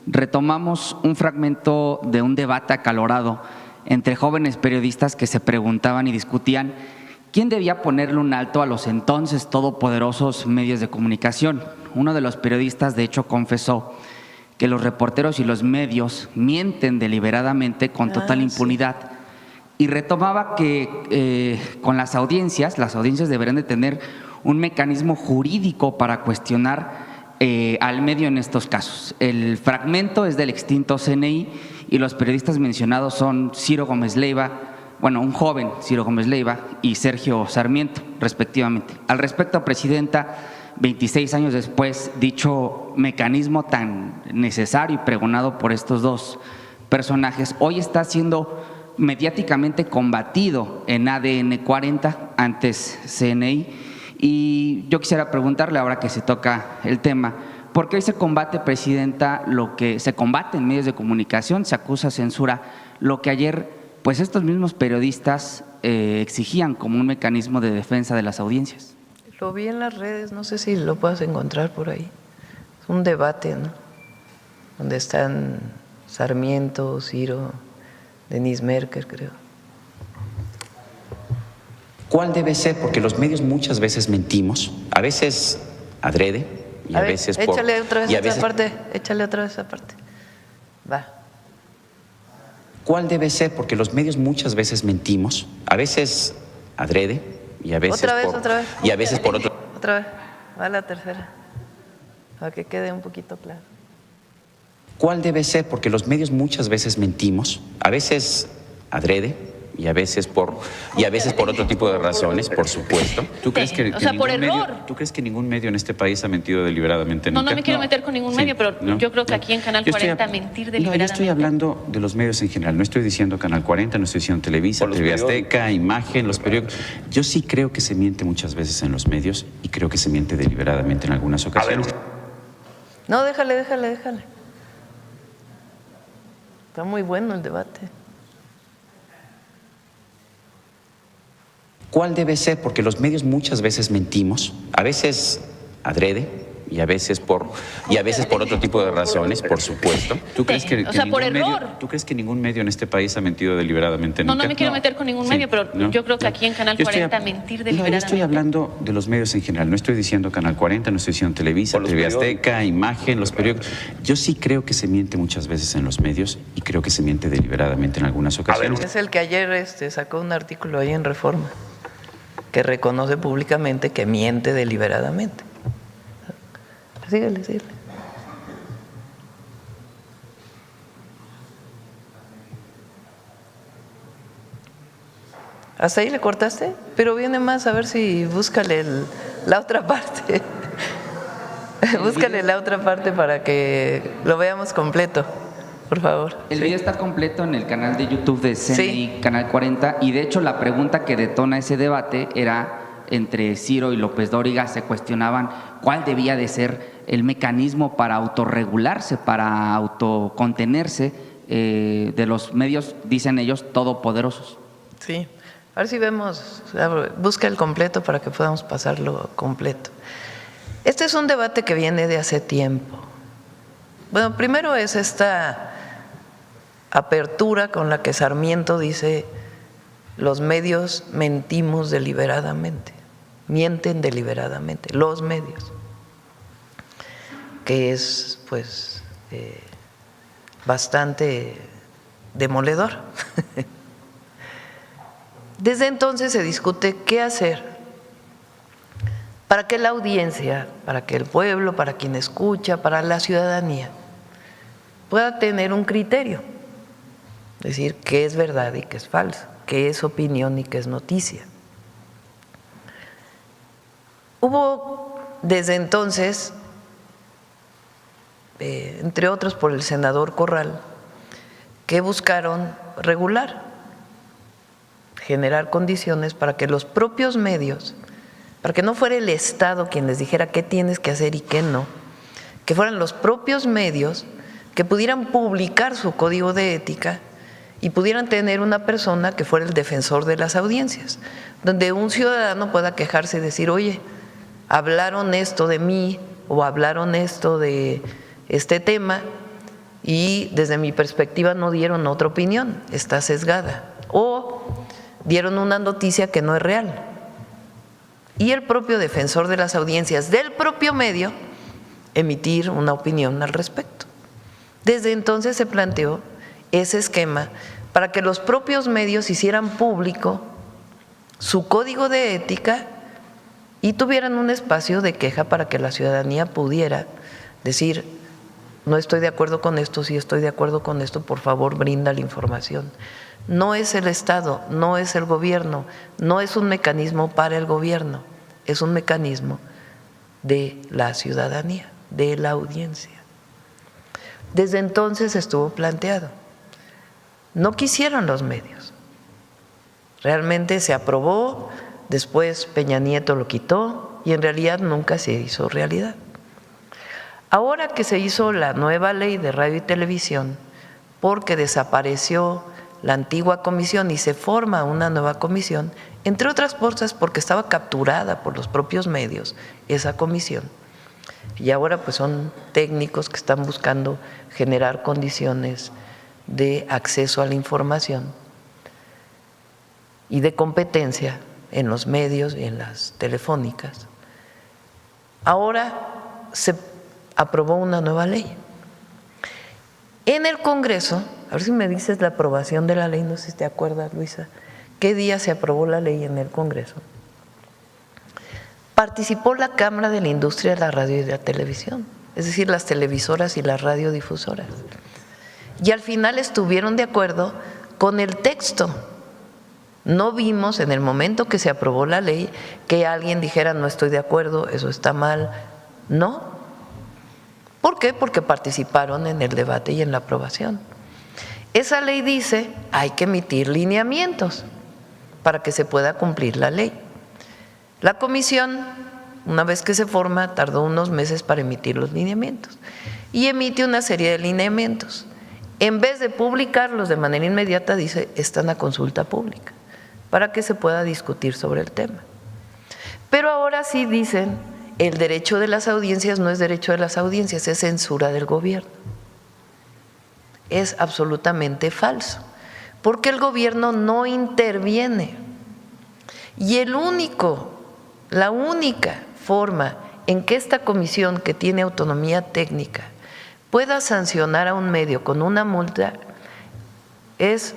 retomamos un fragmento de un debate acalorado entre jóvenes periodistas que se preguntaban y discutían ¿quién debía ponerle un alto a los entonces todopoderosos medios de comunicación? Uno de los periodistas, de hecho, confesó que los reporteros y los medios mienten deliberadamente con total impunidad. Y retomaba que con las audiencias deberían de tener un mecanismo jurídico para cuestionar al medio en estos casos. El fragmento es del extinto CNI y los periodistas mencionados son Ciro Gómez Leiva, un joven Ciro Gómez Leiva y Sergio Sarmiento, respectivamente. Al respecto, Presidenta, 26 años después, dicho mecanismo tan necesario y pregonado por estos dos personajes, hoy está siendo mediáticamente combatido en ADN 40, antes CNI, y yo quisiera preguntarle, ahora que se toca el tema, ¿por qué hoy se combate, Presidenta, lo que se combate en medios de comunicación, se acusa censura, lo que ayer pues estos mismos periodistas exigían como un mecanismo de defensa de las audiencias? Lo vi en las redes, no sé si lo puedas encontrar por ahí. Es un debate, ¿no? Donde están Sarmiento, Ciro, Denise Merker, creo. ¿Cuál debe ser? Porque los medios muchas veces mentimos, a veces adrede y a ver, veces por... échale otra vez y a esa veces- parte, échale otra vez esa parte. Va. ¿Cuál debe ser? Porque los medios muchas veces mentimos, a veces adrede y a veces Otra vez, por... otra vez. Y a veces por otro... Otra vez. Va la tercera. Para que quede un poquito claro. ¿Cuál debe ser? Porque los medios muchas veces mentimos, a veces adrede y a veces por otro tipo de razones, por supuesto. ¿Tú crees que, o sea, por ningún medio, error. ¿tú crees que ningún medio en este país ha mentido deliberadamente No, nunca? no me quiero meter con ningún medio, pero yo creo que aquí en Canal Yo estoy 40 mentir No, deliberadamente. yo estoy hablando de los medios en general. No estoy diciendo Canal 40, no estoy diciendo Televisa, O los TV periódicos. Azteca, Imagen, los periódicos. Yo sí creo que se miente muchas veces en los medios y creo que se miente deliberadamente en algunas ocasiones. No, déjale. Está muy bueno el debate. ¿Cuál debe ser? Porque los medios muchas veces mentimos, a veces adrede y a veces por otro tipo de razones, por supuesto. ¿Tú crees que, o sea, por ningún medio, error. ¿tú crees que ningún medio en este país ha mentido deliberadamente No, nunca? no me quiero meter con ningún Sí, medio, pero no, yo creo que no. aquí en Canal Yo estoy 40 hab- mentir No, deliberadamente. yo estoy hablando de los medios en general. No estoy diciendo Canal 40, no estoy diciendo Televisa, O los TV periódicos. Azteca, Imagen, los periódicos. Yo sí creo que se miente muchas veces en los medios y creo que se miente deliberadamente en algunas ocasiones. Es el que ayer sacó un artículo ahí en Reforma que reconoce públicamente que miente deliberadamente. Síguele. ¿Hasta ahí le cortaste? Pero viene más, a ver si búscale la otra parte. Búscale la otra parte para que lo veamos completo, por favor. El Sí. video está completo en el canal de YouTube de CNI, Sí. Canal 40, y de hecho la pregunta que detona ese debate era entre Ciro y López Dóriga, se cuestionaban cuál debía de ser el mecanismo para autorregularse, para autocontenerse de los medios, dicen ellos, todopoderosos. Sí, a ver si vemos, busca el completo para que podamos pasarlo completo. Este es un debate que viene de hace tiempo. Bueno, primero es esta apertura con la que Sarmiento dice los medios mentimos deliberadamente, mienten deliberadamente, los medios, que es pues bastante demoledor. Desde entonces se discute qué hacer para que la audiencia, para que el pueblo, para quien escucha, para la ciudadanía, pueda tener un criterio, decir qué es verdad y qué es falso, qué es opinión y qué es noticia. Hubo desde entonces, entre otros por el senador Corral, que buscaron regular, generar condiciones para que los propios medios, para que no fuera el Estado quien les dijera qué tienes que hacer y qué no, que fueran los propios medios que pudieran publicar su código de ética y pudieran tener una persona que fuera el defensor de las audiencias, donde un ciudadano pueda quejarse y decir, oye, hablaron esto de mí o hablaron esto de este tema y desde mi perspectiva no dieron otra opinión, está sesgada, o dieron una noticia que no es real. Y el propio defensor de las audiencias del propio medio emitir una opinión al respecto. Desde entonces se planteó ese esquema para que los propios medios hicieran público su código de ética y tuvieran un espacio de queja para que la ciudadanía pudiera decir, no estoy de acuerdo con esto, sí estoy de acuerdo con esto, por favor brinda la información. No es el Estado, no es el gobierno, no es un mecanismo para el gobierno, es un mecanismo de la ciudadanía, de la audiencia. Desde entonces estuvo planteado. No quisieron los medios. Realmente se aprobó, después Peña Nieto lo quitó y en realidad nunca se hizo realidad. Ahora que se hizo la nueva ley de radio y televisión, porque desapareció la antigua comisión y se forma una nueva comisión, entre otras cosas porque estaba capturada por los propios medios esa comisión, Y ahora pues son técnicos que están buscando generar condiciones de acceso a la información y de competencia en los medios y en las telefónicas. Ahora se aprobó una nueva ley. En el Congreso, a ver si me dices la aprobación de la ley, no sé si te acuerdas, Luisa, ¿qué día se aprobó la ley en el Congreso? Participó la Cámara de la Industria de la Radio y de la Televisión, es decir, las televisoras y las radiodifusoras. Y al final estuvieron de acuerdo con el texto. No vimos en el momento que se aprobó la ley que alguien dijera no estoy de acuerdo, eso está mal. No. ¿Por qué? Porque participaron en el debate y en la aprobación. Esa ley dice hay que emitir lineamientos para que se pueda cumplir la ley. La comisión, una vez que se forma, tardó unos meses para emitir los lineamientos y emite una serie de lineamientos. En vez de publicarlos de manera inmediata, dice, están a consulta pública para que se pueda discutir sobre el tema. Pero ahora sí dicen, el derecho de las audiencias no es derecho de las audiencias, es censura del gobierno. Es absolutamente falso, porque el gobierno no interviene. Y la única forma en que esta comisión, que tiene autonomía técnica, pueda sancionar a un medio con una multa es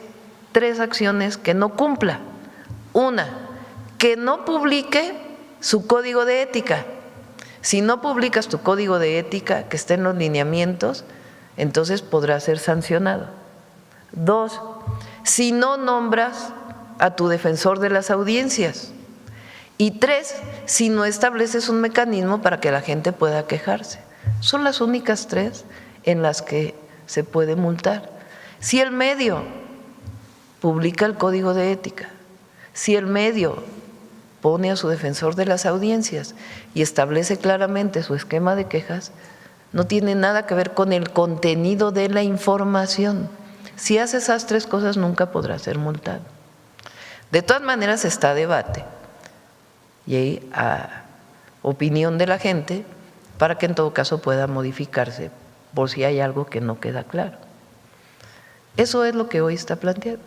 3 acciones que no cumpla. Una, que no publique su código de ética. Si no publicas tu código de ética, que esté en los lineamientos, entonces podrá ser sancionado. 2, si no nombras a tu defensor de las audiencias. Y 3, si no estableces un mecanismo para que la gente pueda quejarse. Son las únicas 3 en las que se puede multar. Si el medio publica el código de ética, si el medio pone a su defensor de las audiencias y establece claramente su esquema de quejas, no tiene nada que ver con el contenido de la información. Si hace esas 3 cosas nunca podrá ser multado. De todas maneras está a debate y a opinión de la gente para que en todo caso pueda modificarse por si hay algo que no queda claro. Eso es lo que hoy está planteado.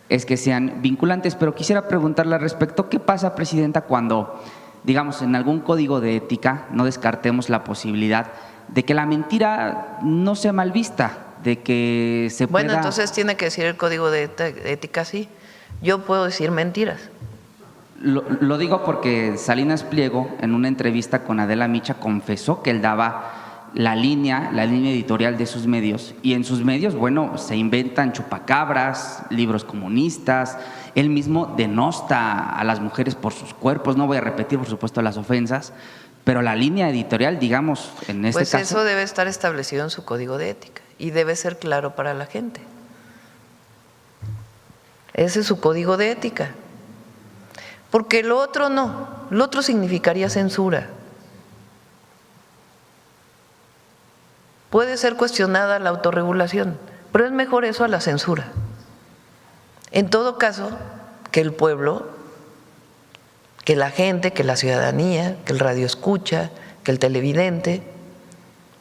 Es que sean vinculantes, pero quisiera preguntarle al respecto, ¿qué pasa, Presidenta, cuando, digamos, en algún código de ética no descartemos la posibilidad de que la mentira no sea mal vista, de que se pueda… Bueno, entonces tiene que decir el código de ética así. Yo puedo decir mentiras. Lo digo porque Salinas Pliego, en una entrevista con Adela Micha, confesó que él daba la línea editorial de sus medios, y en sus medios, bueno, se inventan chupacabras, libros comunistas, él mismo denosta a las mujeres por sus cuerpos, no voy a repetir por supuesto las ofensas, pero la línea editorial, digamos, en este caso… Pues eso debe estar establecido en su código de ética y debe ser claro para la gente. Ese es su código de ética, porque lo otro no, lo otro significaría censura. Puede ser cuestionada la autorregulación, pero es mejor eso a la censura. En todo caso, que el pueblo, que la gente, que la ciudadanía, que el radioescucha, que el televidente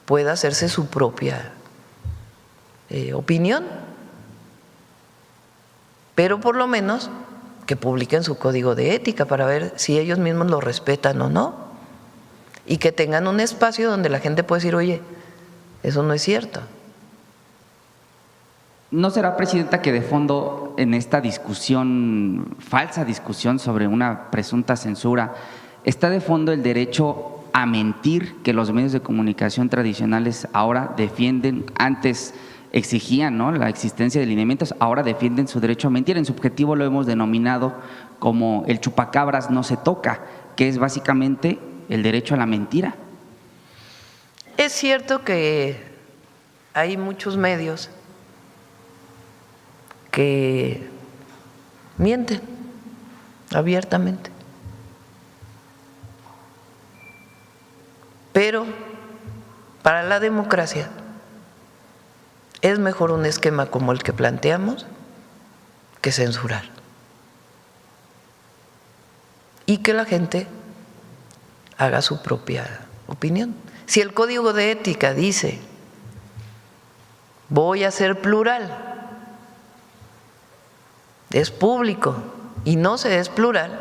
pueda hacerse su propia opinión, pero por lo menos que publiquen su código de ética para ver si ellos mismos lo respetan o no, y que tengan un espacio donde la gente puede decir, oye, eso no es cierto. ¿No será, Presidenta, que de fondo en esta discusión, falsa discusión sobre una presunta censura, está de fondo el derecho a mentir que los medios de comunicación tradicionales ahora defienden? Antes exigían, ¿no?, la existencia de lineamientos, ahora defienden su derecho a mentir. En su objetivo lo hemos denominado como el chupacabras no se toca, que es básicamente el derecho a la mentira. Es cierto que hay muchos medios que mienten abiertamente, pero para la democracia es mejor un esquema como el que planteamos que censurar, y que la gente haga su propia opinión. Si el código de ética dice, voy a ser plural, es público y no se es plural,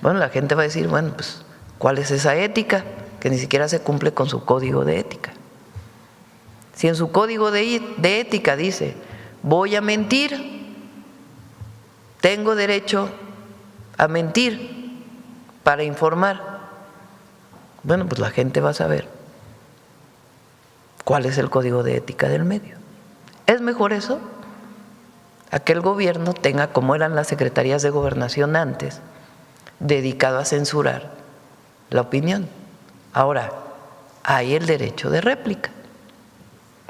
bueno, la gente va a decir, bueno, pues, ¿cuál es esa ética? Que ni siquiera se cumple con su código de ética. Si en su código de ética dice, voy a mentir, tengo derecho a mentir para informar, bueno, pues la gente va a saber cuál es el código de ética del medio. ¿Es mejor eso? A que el gobierno tenga, como eran las secretarías de gobernación antes, dedicado a censurar la opinión. Ahora, hay el derecho de réplica.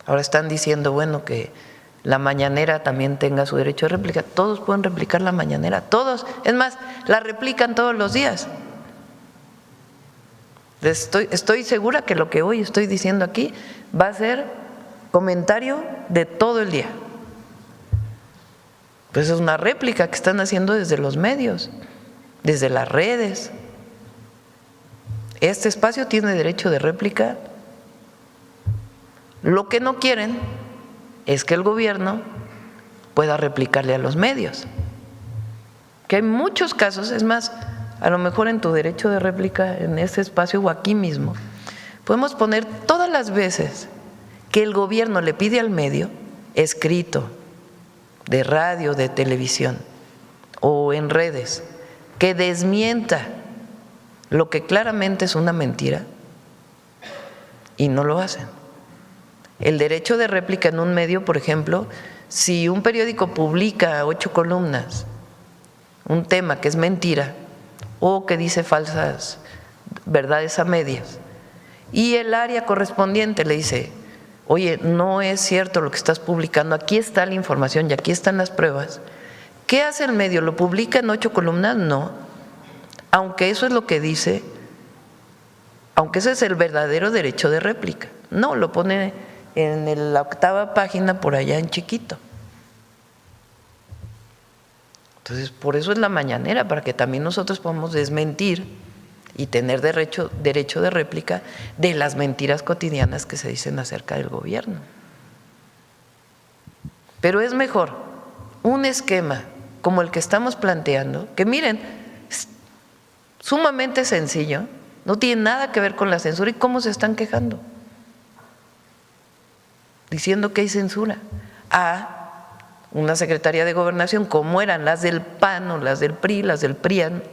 Ahora están diciendo, bueno, que la mañanera también tenga su derecho de réplica. Todos pueden replicar la mañanera, todos. Es más, la replican todos los días. Estoy segura que lo que hoy estoy diciendo aquí va a ser comentario de todo el día. Pues es una réplica que están haciendo desde los medios, desde las redes. Este espacio tiene derecho de réplica. Lo que no quieren es que el gobierno pueda replicarle a los medios. Que hay muchos casos, es más, a lo mejor en tu derecho de réplica, en ese espacio o aquí mismo, podemos poner todas las veces que el gobierno le pide al medio, escrito, de radio, de televisión o en redes, que desmienta lo que claramente es una mentira, y no lo hacen. El derecho de réplica en un medio, por ejemplo, si un periódico publica 8 columnas, un tema que es mentira o que dice falsas verdades a medias, y el área correspondiente le dice, oye, no es cierto lo que estás publicando, aquí está la información y aquí están las pruebas. ¿Qué hace el medio? ¿Lo publica en 8 columnas? No. Aunque eso es lo que dice, aunque ese es el verdadero derecho de réplica. No, lo pone en la 8ª página por allá en chiquito. Entonces, por eso es la mañanera, para que también nosotros podamos desmentir y tener derecho de réplica de las mentiras cotidianas que se dicen acerca del gobierno. Pero es mejor un esquema como el que estamos planteando, que miren, es sumamente sencillo, no tiene nada que ver con la censura. ¿Y cómo se están quejando? Diciendo que hay censura a una secretaría de gobernación, como eran las del PAN o las del PRI, las del PRIAN,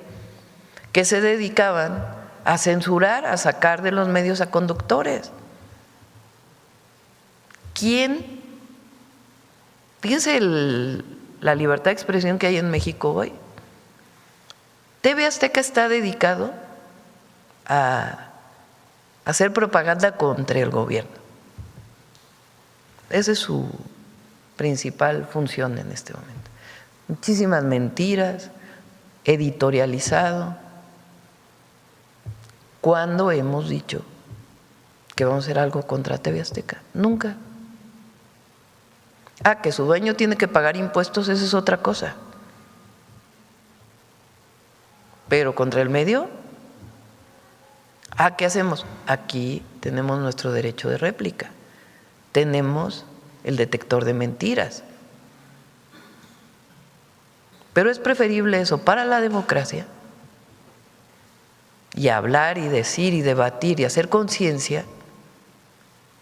que se dedicaban a censurar, a sacar de los medios a conductores. ¿Quién? Fíjense la libertad de expresión que hay en México hoy. TV Azteca está dedicado a hacer propaganda contra el gobierno. Esa es su principal función en este momento. Muchísimas mentiras, editorializado. ¿Cuándo hemos dicho que vamos a hacer algo contra TV Azteca? Nunca. Que su dueño tiene que pagar impuestos, esa es otra cosa. Pero contra el medio, ¿qué hacemos? Aquí tenemos nuestro derecho de réplica, tenemos el detector de mentiras. Pero es preferible eso para la democracia, y hablar y decir y debatir y hacer conciencia,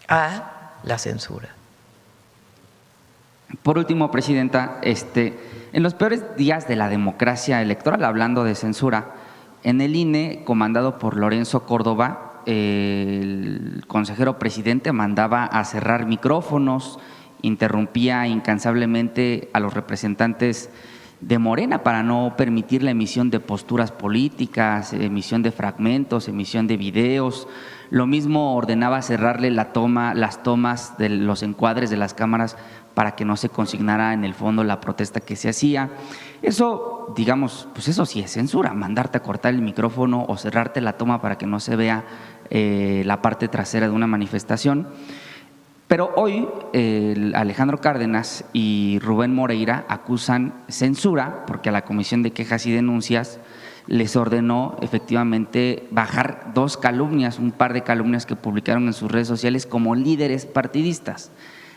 a la censura. Por último, Presidenta, en los peores días de la democracia electoral, hablando de censura, en el INE, comandado por Lorenzo Córdoba, el consejero presidente mandaba a cerrar micrófonos, interrumpía incansablemente a los representantes de Morena para no permitir la emisión de posturas políticas, emisión de fragmentos, emisión de videos. Lo mismo ordenaba cerrarle las tomas de los encuadres de las cámaras para que no se consignara en el fondo la protesta que se hacía. Eso, digamos, pues eso sí es censura, mandarte a cortar el micrófono o cerrarte la toma para que no se vea la parte trasera de una manifestación. Pero hoy Alejandro Cárdenas y Rubén Moreira acusan censura porque a la Comisión de Quejas y Denuncias les ordenó efectivamente bajar 2 calumnias, un par de calumnias que publicaron en sus redes sociales como líderes partidistas.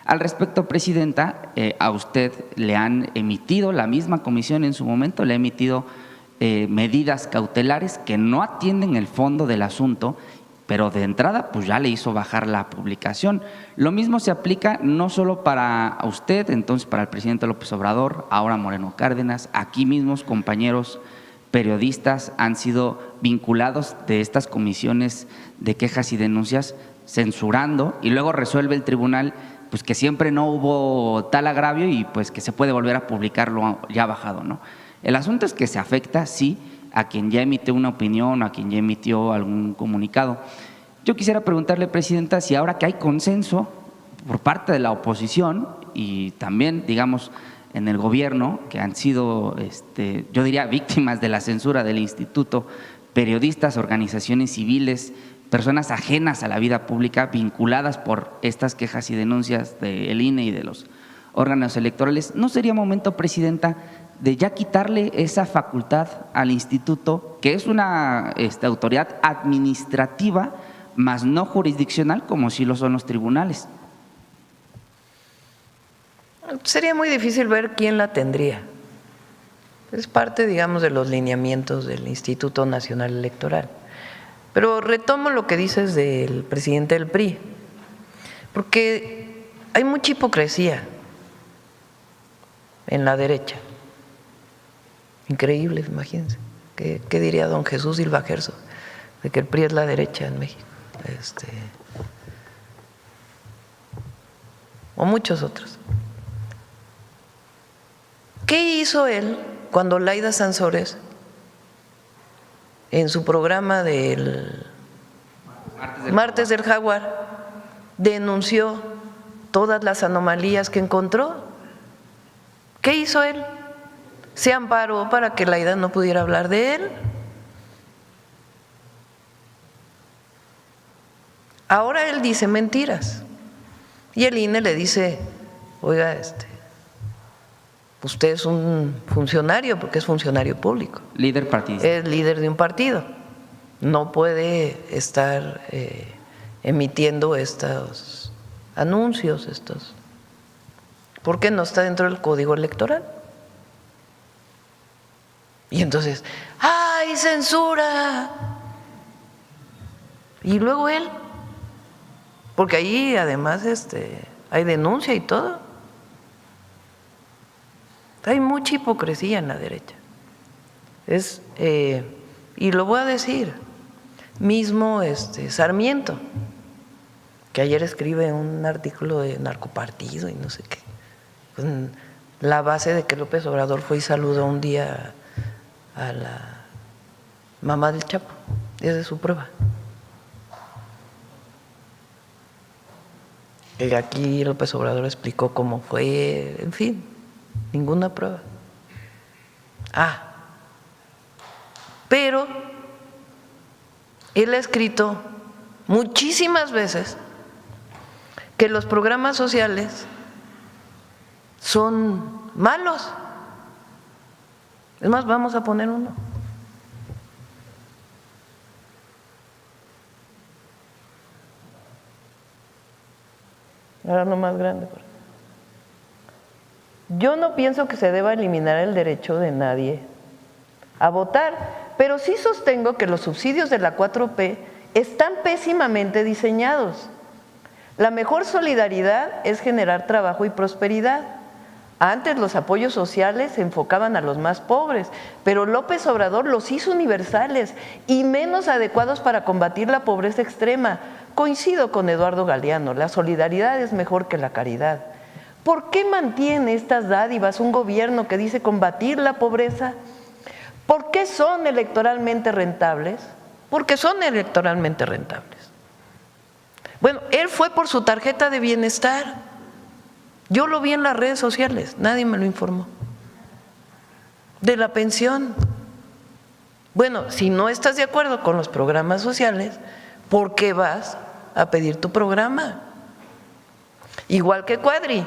Al respecto, Presidenta, a usted le han emitido, la misma comisión en su momento le ha emitido medidas cautelares que no atienden el fondo del asunto, pero de entrada pues ya le hizo bajar la publicación. Lo mismo se aplica no solo para usted, entonces para el presidente López Obrador, ahora Moreno Cárdenas, aquí mismos compañeros periodistas han sido vinculados de estas comisiones de quejas y denuncias censurando, y luego resuelve el tribunal pues que siempre no hubo tal agravio y pues que se puede volver a publicarlo ya bajado, ¿no? El asunto es que se afecta, sí, a quien ya emitió una opinión, a quien ya emitió algún comunicado. Yo quisiera preguntarle, Presidenta, si ahora que hay consenso por parte de la oposición y también, digamos, en el gobierno, que han sido, yo diría, víctimas de la censura del instituto, periodistas, organizaciones civiles, personas ajenas a la vida pública, vinculadas por estas quejas y denuncias del INE y de los órganos electorales, ¿no sería momento, Presidenta, de ya quitarle esa facultad al instituto, que es una autoridad administrativa, más no jurisdiccional, como sí lo son los tribunales? Sería muy difícil ver quién la tendría. Es parte, digamos, de los lineamientos del Instituto Nacional Electoral. Pero retomo lo que dices del presidente del PRI, porque hay mucha hipocresía en la derecha. Increíble, imagínense. ¿Qué diría don Jesús Silva Gerso de que el PRI es la derecha en México? O muchos otros. ¿Qué hizo él cuando Laida Sansores, en su programa del Martes del Jaguar, denunció todas las anomalías que encontró? ¿Qué hizo él? Se amparó para que Laida no pudiera hablar de él. Ahora él dice mentiras y el INE le dice, oiga, usted es un funcionario, porque es funcionario público. Líder partidista. Es líder de un partido. No puede estar emitiendo estos anuncios, porque no está dentro del código electoral. Y entonces, ¡ay, censura! Y luego él, porque ahí además hay denuncia y todo. Hay mucha hipocresía en la derecha. Y lo voy a decir, mismo Sarmiento, que ayer escribe un artículo de narcopartido y no sé qué, con la base de que López Obrador fue y saludó un día a la mamá del Chapo. Esa es su prueba. Y aquí López Obrador explicó cómo fue, en fin, ninguna prueba. Pero él ha escrito muchísimas veces que los programas sociales son malos. Es más, vamos a poner uno. Ahora lo más grande. Yo no pienso que se deba eliminar el derecho de nadie a votar, pero sí sostengo que los subsidios de la 4P están pésimamente diseñados. La mejor solidaridad es generar trabajo y prosperidad. Antes los apoyos sociales se enfocaban a los más pobres, pero López Obrador los hizo universales y menos adecuados para combatir la pobreza extrema. Coincido con Eduardo Galeano, la solidaridad es mejor que la caridad. ¿Por qué mantiene estas dádivas un gobierno que dice combatir la pobreza? ¿Por qué son electoralmente rentables? Porque son electoralmente rentables. Bueno, él fue por su tarjeta de bienestar. Yo lo vi en las redes sociales, nadie me lo informó. De la pensión. Bueno, si no estás de acuerdo con los programas sociales, ¿por qué vas a pedir tu programa? Igual que Cuadri.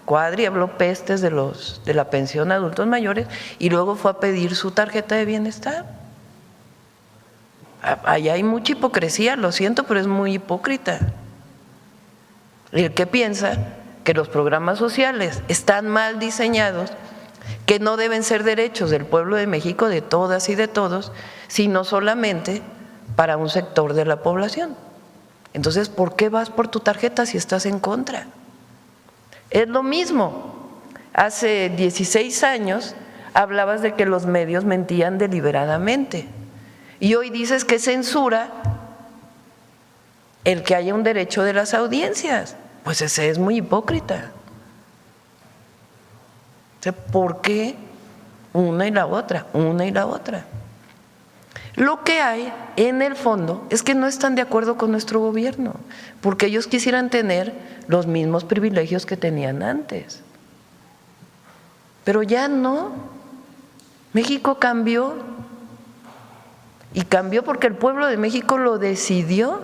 Cuadri habló pestes de la pensión a adultos mayores y luego fue a pedir su tarjeta de bienestar. Ahí hay mucha hipocresía, lo siento, pero es muy hipócrita. El que piensa que los programas sociales están mal diseñados, que no deben ser derechos del pueblo de México, de todas y de todos, sino solamente para un sector de la población. Entonces, ¿por qué vas por tu tarjeta si estás en contra? Es lo mismo. Hace 16 años hablabas de que los medios mentían deliberadamente y hoy dices que censura el que haya un derecho de las audiencias. Pues ese es muy hipócrita. ¿Por qué una y la otra, una y la otra? Lo que hay en el fondo es que no están de acuerdo con nuestro gobierno, porque ellos quisieran tener los mismos privilegios que tenían antes. Pero ya no. México cambió. Y cambió porque el pueblo de México lo decidió.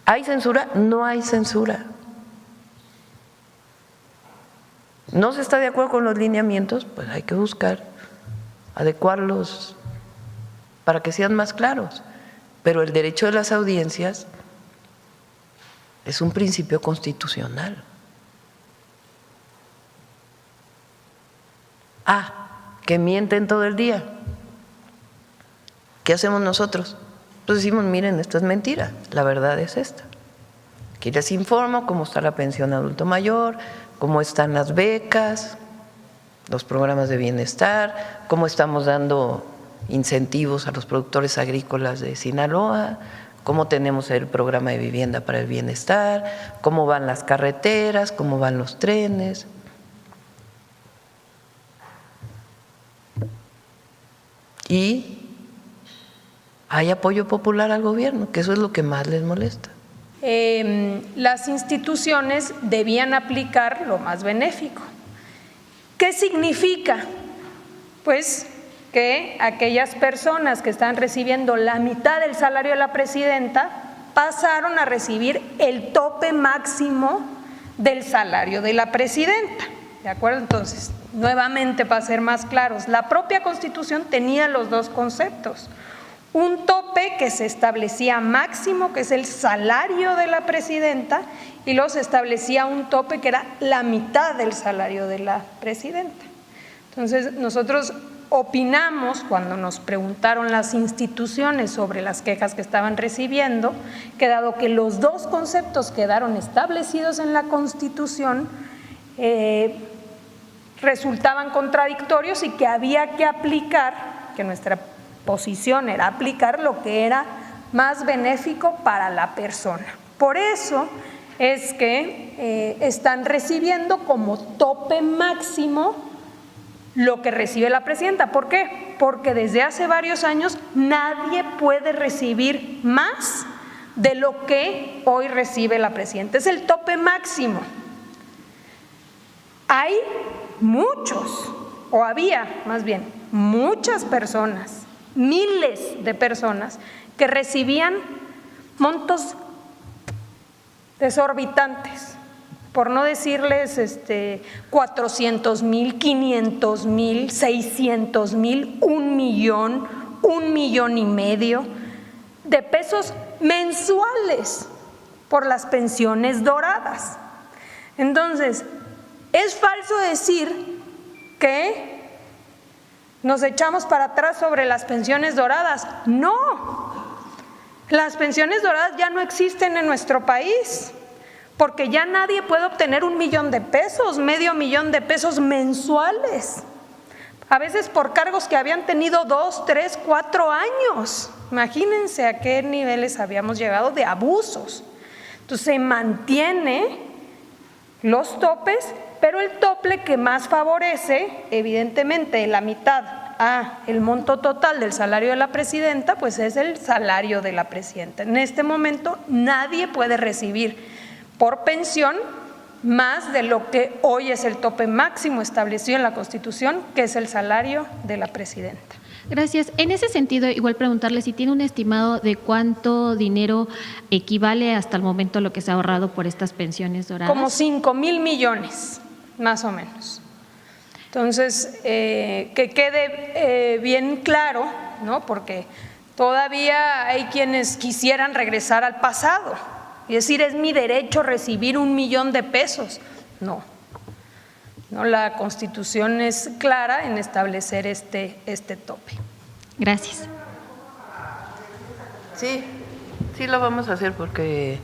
¿Hay censura? No hay censura. ¿No se está de acuerdo con los lineamientos? Pues hay que buscar adecuarlos para que sean más claros. Pero el derecho de las audiencias es un principio constitucional. Que mienten todo el día. ¿Qué hacemos nosotros? Pues decimos, miren, esto es mentira, la verdad es esta. Aquí les informo cómo está la pensión adulto mayor, cómo están las becas, los programas de bienestar, cómo estamos dando incentivos a los productores agrícolas de Sinaloa, cómo tenemos el programa de vivienda para el bienestar, cómo van las carreteras, cómo van los trenes. Y hay apoyo popular al gobierno, que eso es lo que más les molesta. Las instituciones debían aplicar lo más benéfico. ¿Qué significa? Pues que aquellas personas que están recibiendo la mitad del salario de la presidenta pasaron a recibir el tope máximo del salario de la presidenta. ¿De acuerdo? Entonces, nuevamente, para ser más claros, la propia Constitución tenía los dos conceptos. Un tope que se establecía máximo, que es el salario de la presidenta, y luego se establecía un tope que era la mitad del salario de la presidenta. Entonces, nosotros opinamos, cuando nos preguntaron las instituciones sobre las quejas que estaban recibiendo, que dado que los dos conceptos quedaron establecidos en la Constitución, resultaban contradictorios y que había que aplicar, que nuestra posición era aplicar lo que era más benéfico para la persona. Por eso es que están recibiendo como tope máximo lo que recibe la presidenta. ¿Por qué? Porque desde hace varios años nadie puede recibir más de lo que hoy recibe la presidenta. Es el tope máximo. Hay muchos, o había más bien, muchas personas, miles de personas que recibían montos desorbitantes, por no decirles 400,000, 500,000, 600,000, 1,000,000, 1,500,000 de pesos mensuales por las pensiones doradas. Entonces, es falso decir que nos echamos para atrás sobre las pensiones doradas. No, las pensiones doradas ya no existen en nuestro país, porque ya nadie puede obtener 1,000,000 de pesos, 500,000 de pesos mensuales, a veces por cargos que habían tenido 2, 3, 4 años. Imagínense a qué niveles habíamos llegado de abusos. Entonces se mantiene los topes, pero el tope que más favorece, evidentemente la mitad a el monto total del salario de la presidenta, pues es el salario de la presidenta. En este momento nadie puede recibir por pensión más de lo que hoy es el tope máximo establecido en la Constitución, que es el salario de la presidenta. Gracias. En ese sentido, igual preguntarle si tiene un estimado de cuánto dinero equivale hasta el momento lo que se ha ahorrado por estas pensiones doradas. Como 5,000 millones, más o menos. Entonces, que quede bien claro, ¿no? Porque todavía hay quienes quisieran regresar al pasado y decir, es mi derecho recibir $1,000,000. No, la Constitución es clara en establecer este tope. Gracias. Sí, lo vamos a hacer porque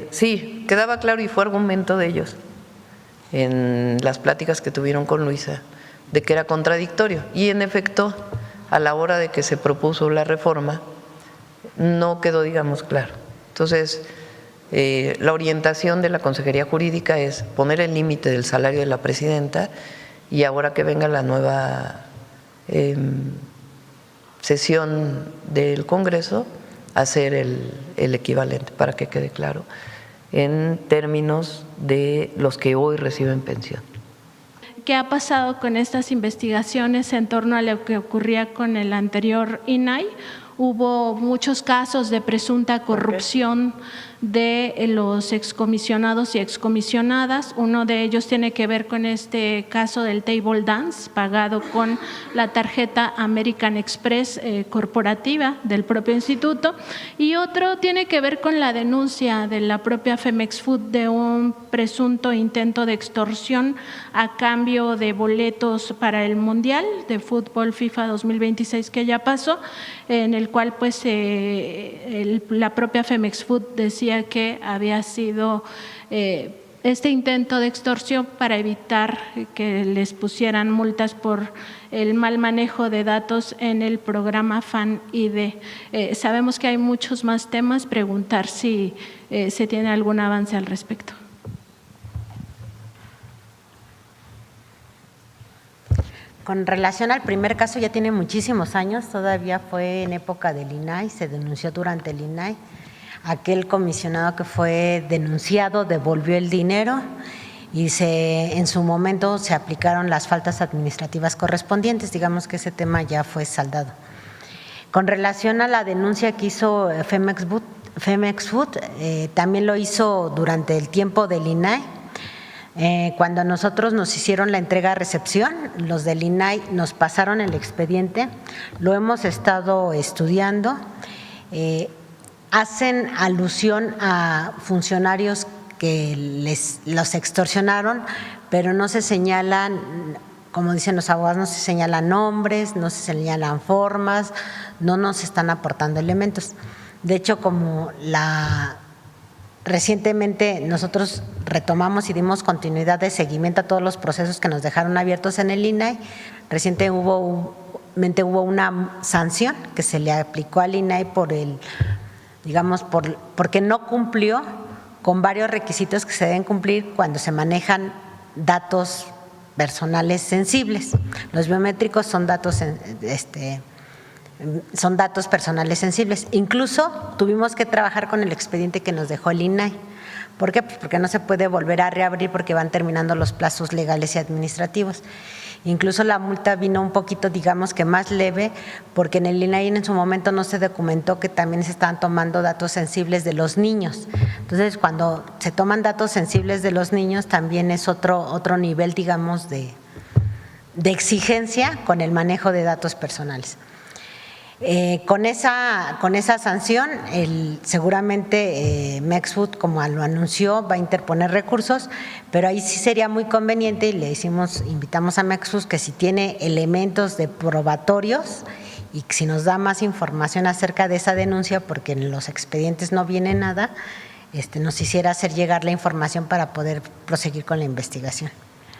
sí, quedaba claro y fue argumento de ellos en las pláticas que tuvieron con Luisa, de que era contradictorio. Y en efecto, a la hora de que se propuso la reforma, no quedó, digamos, claro. Entonces, la orientación de la Consejería Jurídica es poner el límite del salario de la presidenta y ahora que venga la nueva sesión del Congreso, hacer el equivalente para que quede claro en términos de los que hoy reciben pensión. ¿Qué ha pasado con estas investigaciones en torno a lo que ocurría con el anterior INAI? Hubo muchos casos de presunta corrupción de los excomisionados y excomisionadas. Uno de ellos tiene que ver con este caso del table dance pagado con la tarjeta American Express corporativa del propio instituto, y otro tiene que ver con la denuncia de la propia Femex Food de un presunto intento de extorsión a cambio de boletos para el Mundial de Fútbol FIFA 2026 que ya pasó, en el cual pues la propia Femex Food decía que había sido este intento de extorsión para evitar que les pusieran multas por el mal manejo de datos en el programa FAN-ID. Sabemos que hay muchos más temas, preguntar si se tiene algún avance al respecto. Con relación al primer caso, ya tiene muchísimos años, todavía fue en época del INAI, se denunció durante el INAI. Aquel comisionado que fue denunciado devolvió el dinero y en su momento se aplicaron las faltas administrativas correspondientes. Digamos que ese tema ya fue saldado. Con relación a la denuncia que hizo Femex Food, también lo hizo durante el tiempo del INAI. Cuando nosotros nos hicieron la entrega a recepción, los del INAI nos pasaron el expediente, lo hemos estado estudiando. Hacen alusión a funcionarios que los extorsionaron, pero no se señalan, como dicen los abogados, no se señalan nombres, no se señalan formas, no nos están aportando elementos. De hecho, recientemente nosotros retomamos y dimos continuidad de seguimiento a todos los procesos que nos dejaron abiertos en el INAI. Recientemente hubo una sanción que se le aplicó al INAI porque no cumplió con varios requisitos que se deben cumplir cuando se manejan datos personales sensibles. Los biométricos son datos personales sensibles. Incluso tuvimos que trabajar con el expediente que nos dejó el INAI. ¿Por qué? Pues porque no se puede volver a reabrir porque van terminando los plazos legales y administrativos. Incluso la multa vino un poquito, digamos que más leve, porque en el INAI en su momento no se documentó que también se estaban tomando datos sensibles de los niños. Entonces, cuando se toman datos sensibles de los niños, también es otro nivel, digamos, de exigencia con el manejo de datos personales. Con esa sanción, seguramente Mexfood, como lo anunció, va a interponer recursos, pero ahí sí sería muy conveniente y invitamos a Mexfood que si tiene elementos de probatorios y si nos da más información acerca de esa denuncia, porque en los expedientes no viene nada, nos hiciera hacer llegar la información para poder proseguir con la investigación.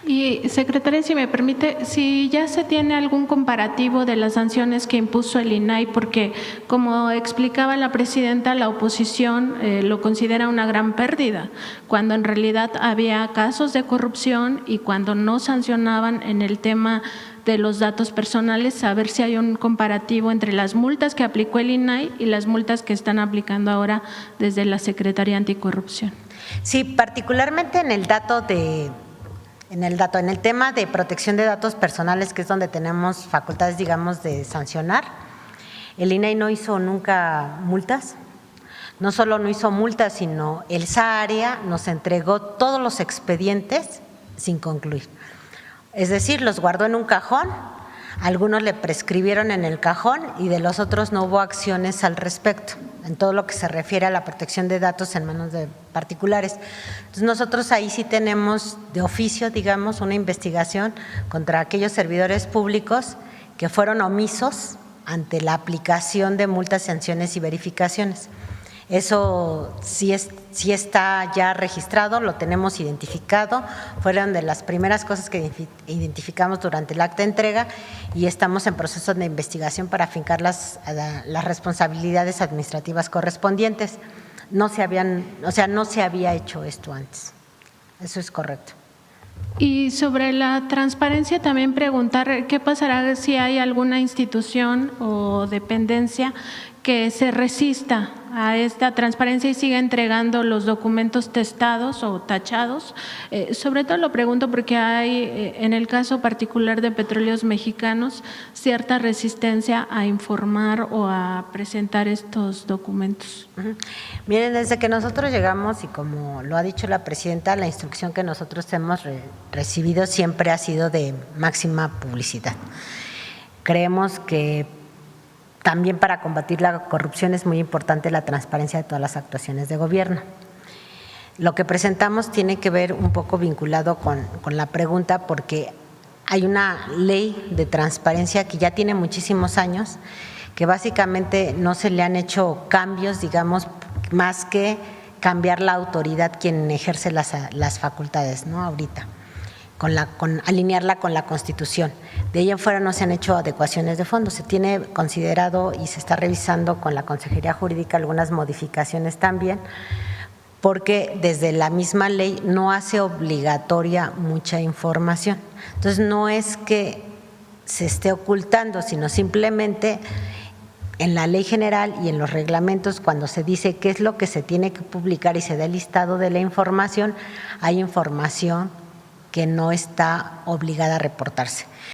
Y, secretaria, si me permite, si ya se tiene algún comparativo de las sanciones que impuso el INAI, porque como explicaba la presidenta, la oposición lo considera una gran pérdida, cuando en realidad había casos de corrupción y cuando no sancionaban en el tema de los datos personales, saber si hay un comparativo entre las multas que aplicó el INAI y las multas que están aplicando ahora desde la Secretaría Anticorrupción. Sí, particularmente en el tema de protección de datos personales, que es donde tenemos facultades, digamos, de sancionar, el INAI no hizo nunca multas. No solo no hizo multas, sino esa área nos entregó todos los expedientes sin concluir. Es decir, los guardó en un cajón, algunos le prescribieron en el cajón y de los otros no hubo acciones al respecto, en todo lo que se refiere a la protección de datos en manos de particulares. Entonces nosotros ahí sí tenemos de oficio, digamos, una investigación contra aquellos servidores públicos que fueron omisos ante la aplicación de multas, sanciones y verificaciones. Eso sí está ya registrado, lo tenemos identificado, fueron de las primeras cosas que identificamos durante el acta de entrega y estamos en proceso de investigación para afincar las responsabilidades administrativas correspondientes. No se había hecho esto antes, eso es correcto. Y sobre la transparencia también preguntar qué pasará si hay alguna institución o dependencia que se resista a esta transparencia y siga entregando los documentos testados o tachados. Sobre todo lo pregunto porque hay, en el caso particular de Petróleos Mexicanos, cierta resistencia a informar o a presentar estos documentos. Miren, desde que nosotros llegamos, y como lo ha dicho la presidenta, la instrucción que nosotros hemos recibido siempre ha sido de máxima publicidad. Creemos que también para combatir la corrupción es muy importante la transparencia de todas las actuaciones de gobierno. Lo que presentamos tiene que ver un poco vinculado con la pregunta porque hay una ley de transparencia que ya tiene muchísimos años, que básicamente no se le han hecho cambios, digamos, más que cambiar la autoridad quien ejerce las facultades, ¿no? Ahorita. Alinearla con la Constitución. De ahí en fuera no se han hecho adecuaciones de fondo. Se tiene considerado y se está revisando con la Consejería Jurídica algunas modificaciones también, porque desde la misma ley no hace obligatoria mucha información. Entonces no es que se esté ocultando, sino simplemente en la ley general y en los reglamentos, cuando se dice qué es lo que se tiene que publicar y se da el listado de la información, hay información que no está obligada a reportarse.